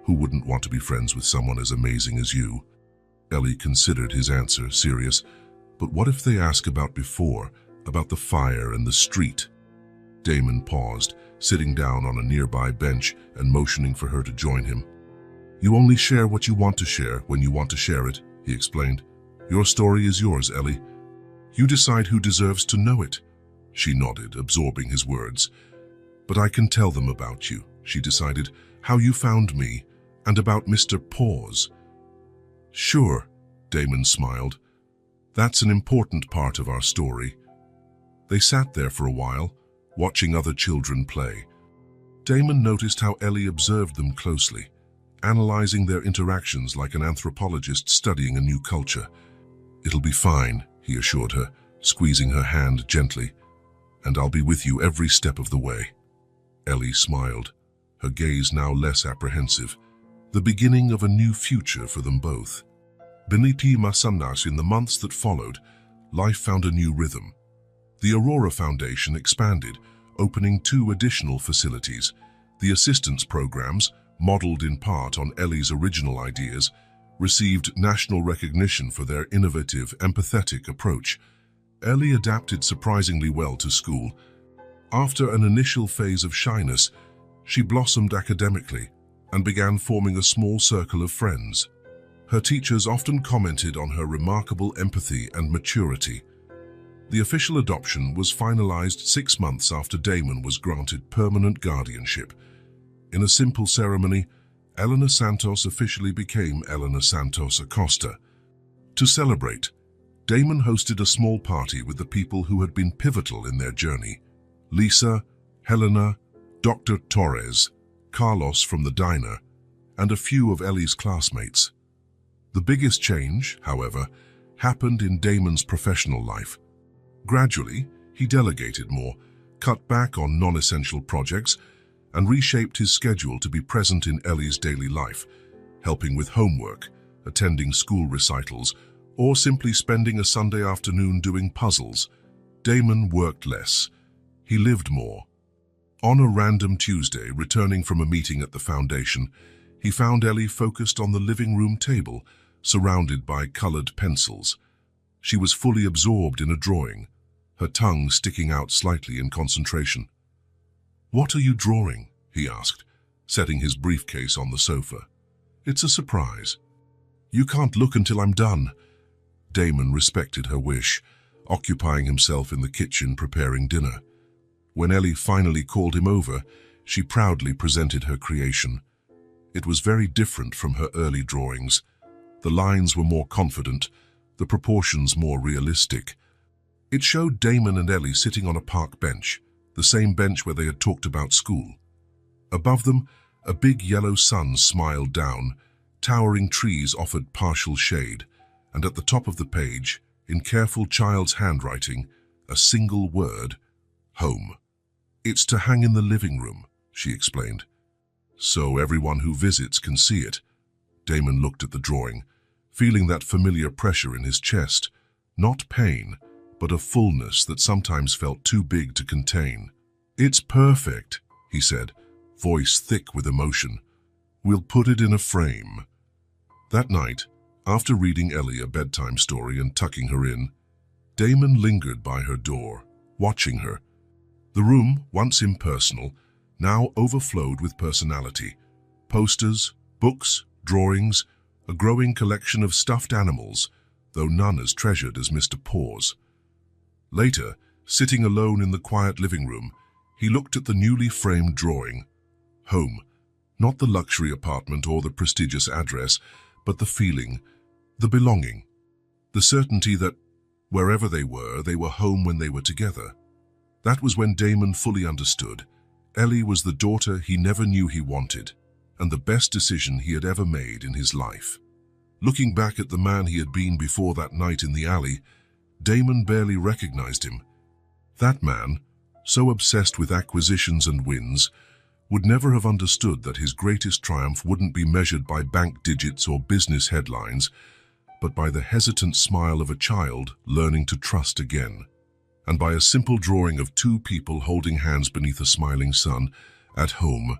"Who wouldn't want to be friends with someone as amazing as you?" Ellie considered his answer, serious. "But what if they ask about before, about the fire and the street?" Damon paused, sitting down on a nearby bench and motioning for her to join him. "You only share what you want to share when you want to share it," he explained. "Your story is yours, Ellie. You decide who deserves to know it." She nodded, absorbing his words. "But I can tell them about you," she decided, "how you found me, and about Mr. Paws." "Sure," Damon smiled. "That's an important part of our story." They sat there for a while, watching other children play. Damon noticed how Ellie observed them closely, analyzing their interactions like an anthropologist studying a new culture. "It'll be fine," he assured her, squeezing her hand gently. "And I'll be with you every step of the way." Ellie smiled, her gaze now less apprehensive, the beginning of a new future for them both. Beneath Masamnas, in the months that followed, life found a new rhythm. The Aurora Foundation expanded, opening 2 additional facilities. The assistance programs, modeled in part on Ellie's original ideas, received national recognition for their innovative, empathetic approach. Ellie adapted surprisingly well to school. After an initial phase of shyness, she blossomed academically and began forming a small circle of friends. Her teachers often commented on her remarkable empathy and maturity. The official adoption was finalized 6 months after Damon was granted permanent guardianship. In a simple ceremony, Elena Santos officially became Elena Santos Acosta. To celebrate, Damon hosted a small party with the people who had been pivotal in their journey: Lisa, Helena, Dr. Torres, Carlos from the diner, and a few of Ellie's classmates. The biggest change, however, happened in Damon's professional life. Gradually, he delegated more, cut back on non-essential projects, and reshaped his schedule to be present in Ellie's daily life, helping with homework, attending school recitals, or simply spending a Sunday afternoon doing puzzles. Damon worked less. He lived more. On a random Tuesday, returning from a meeting at the foundation, he found Ellie focused on the living room table, surrounded by colored pencils. She was fully absorbed in a drawing, her tongue sticking out slightly in concentration. "What are you drawing?" he asked, setting his briefcase on the sofa. "It's a surprise." "You can't look until I'm done." Damon respected her wish, occupying himself in the kitchen preparing dinner. When Ellie finally called him over, she proudly presented her creation. It was very different from her early drawings. The lines were more confident, the proportions more realistic. It showed Damon and Ellie sitting on a park bench, the same bench where they had talked about school. Above them, a big yellow sun smiled down, towering trees offered partial shade, and at the top of the page, in careful child's handwriting, a single word: home. "It's to hang in the living room," she explained. "So everyone who visits can see it." Damon looked at the drawing, feeling that familiar pressure in his chest, not pain, but a fullness that sometimes felt too big to contain. "It's perfect," he said, voice thick with emotion. "We'll put it in a frame." That night, after reading Ellie a bedtime story and tucking her in, Damon lingered by her door, watching her. The room, once impersonal, now overflowed with personality. Posters, books, drawings, a growing collection of stuffed animals, though none as treasured as Mr. Paws. Later, sitting alone in the quiet living room, he looked at the newly framed drawing. Home, not the luxury apartment or the prestigious address, but the feeling, the belonging, the certainty that, wherever they were home when they were together. That was when Damon fully understood. Ellie was the daughter he never knew he wanted, and the best decision he had ever made in his life. Looking back at the man he had been before that night in the alley, Damon barely recognized him. That man, so obsessed with acquisitions and wins, would never have understood that his greatest triumph wouldn't be measured by bank digits or business headlines, but by the hesitant smile of a child learning to trust again, and by a simple drawing of two people holding hands beneath a smiling sun at home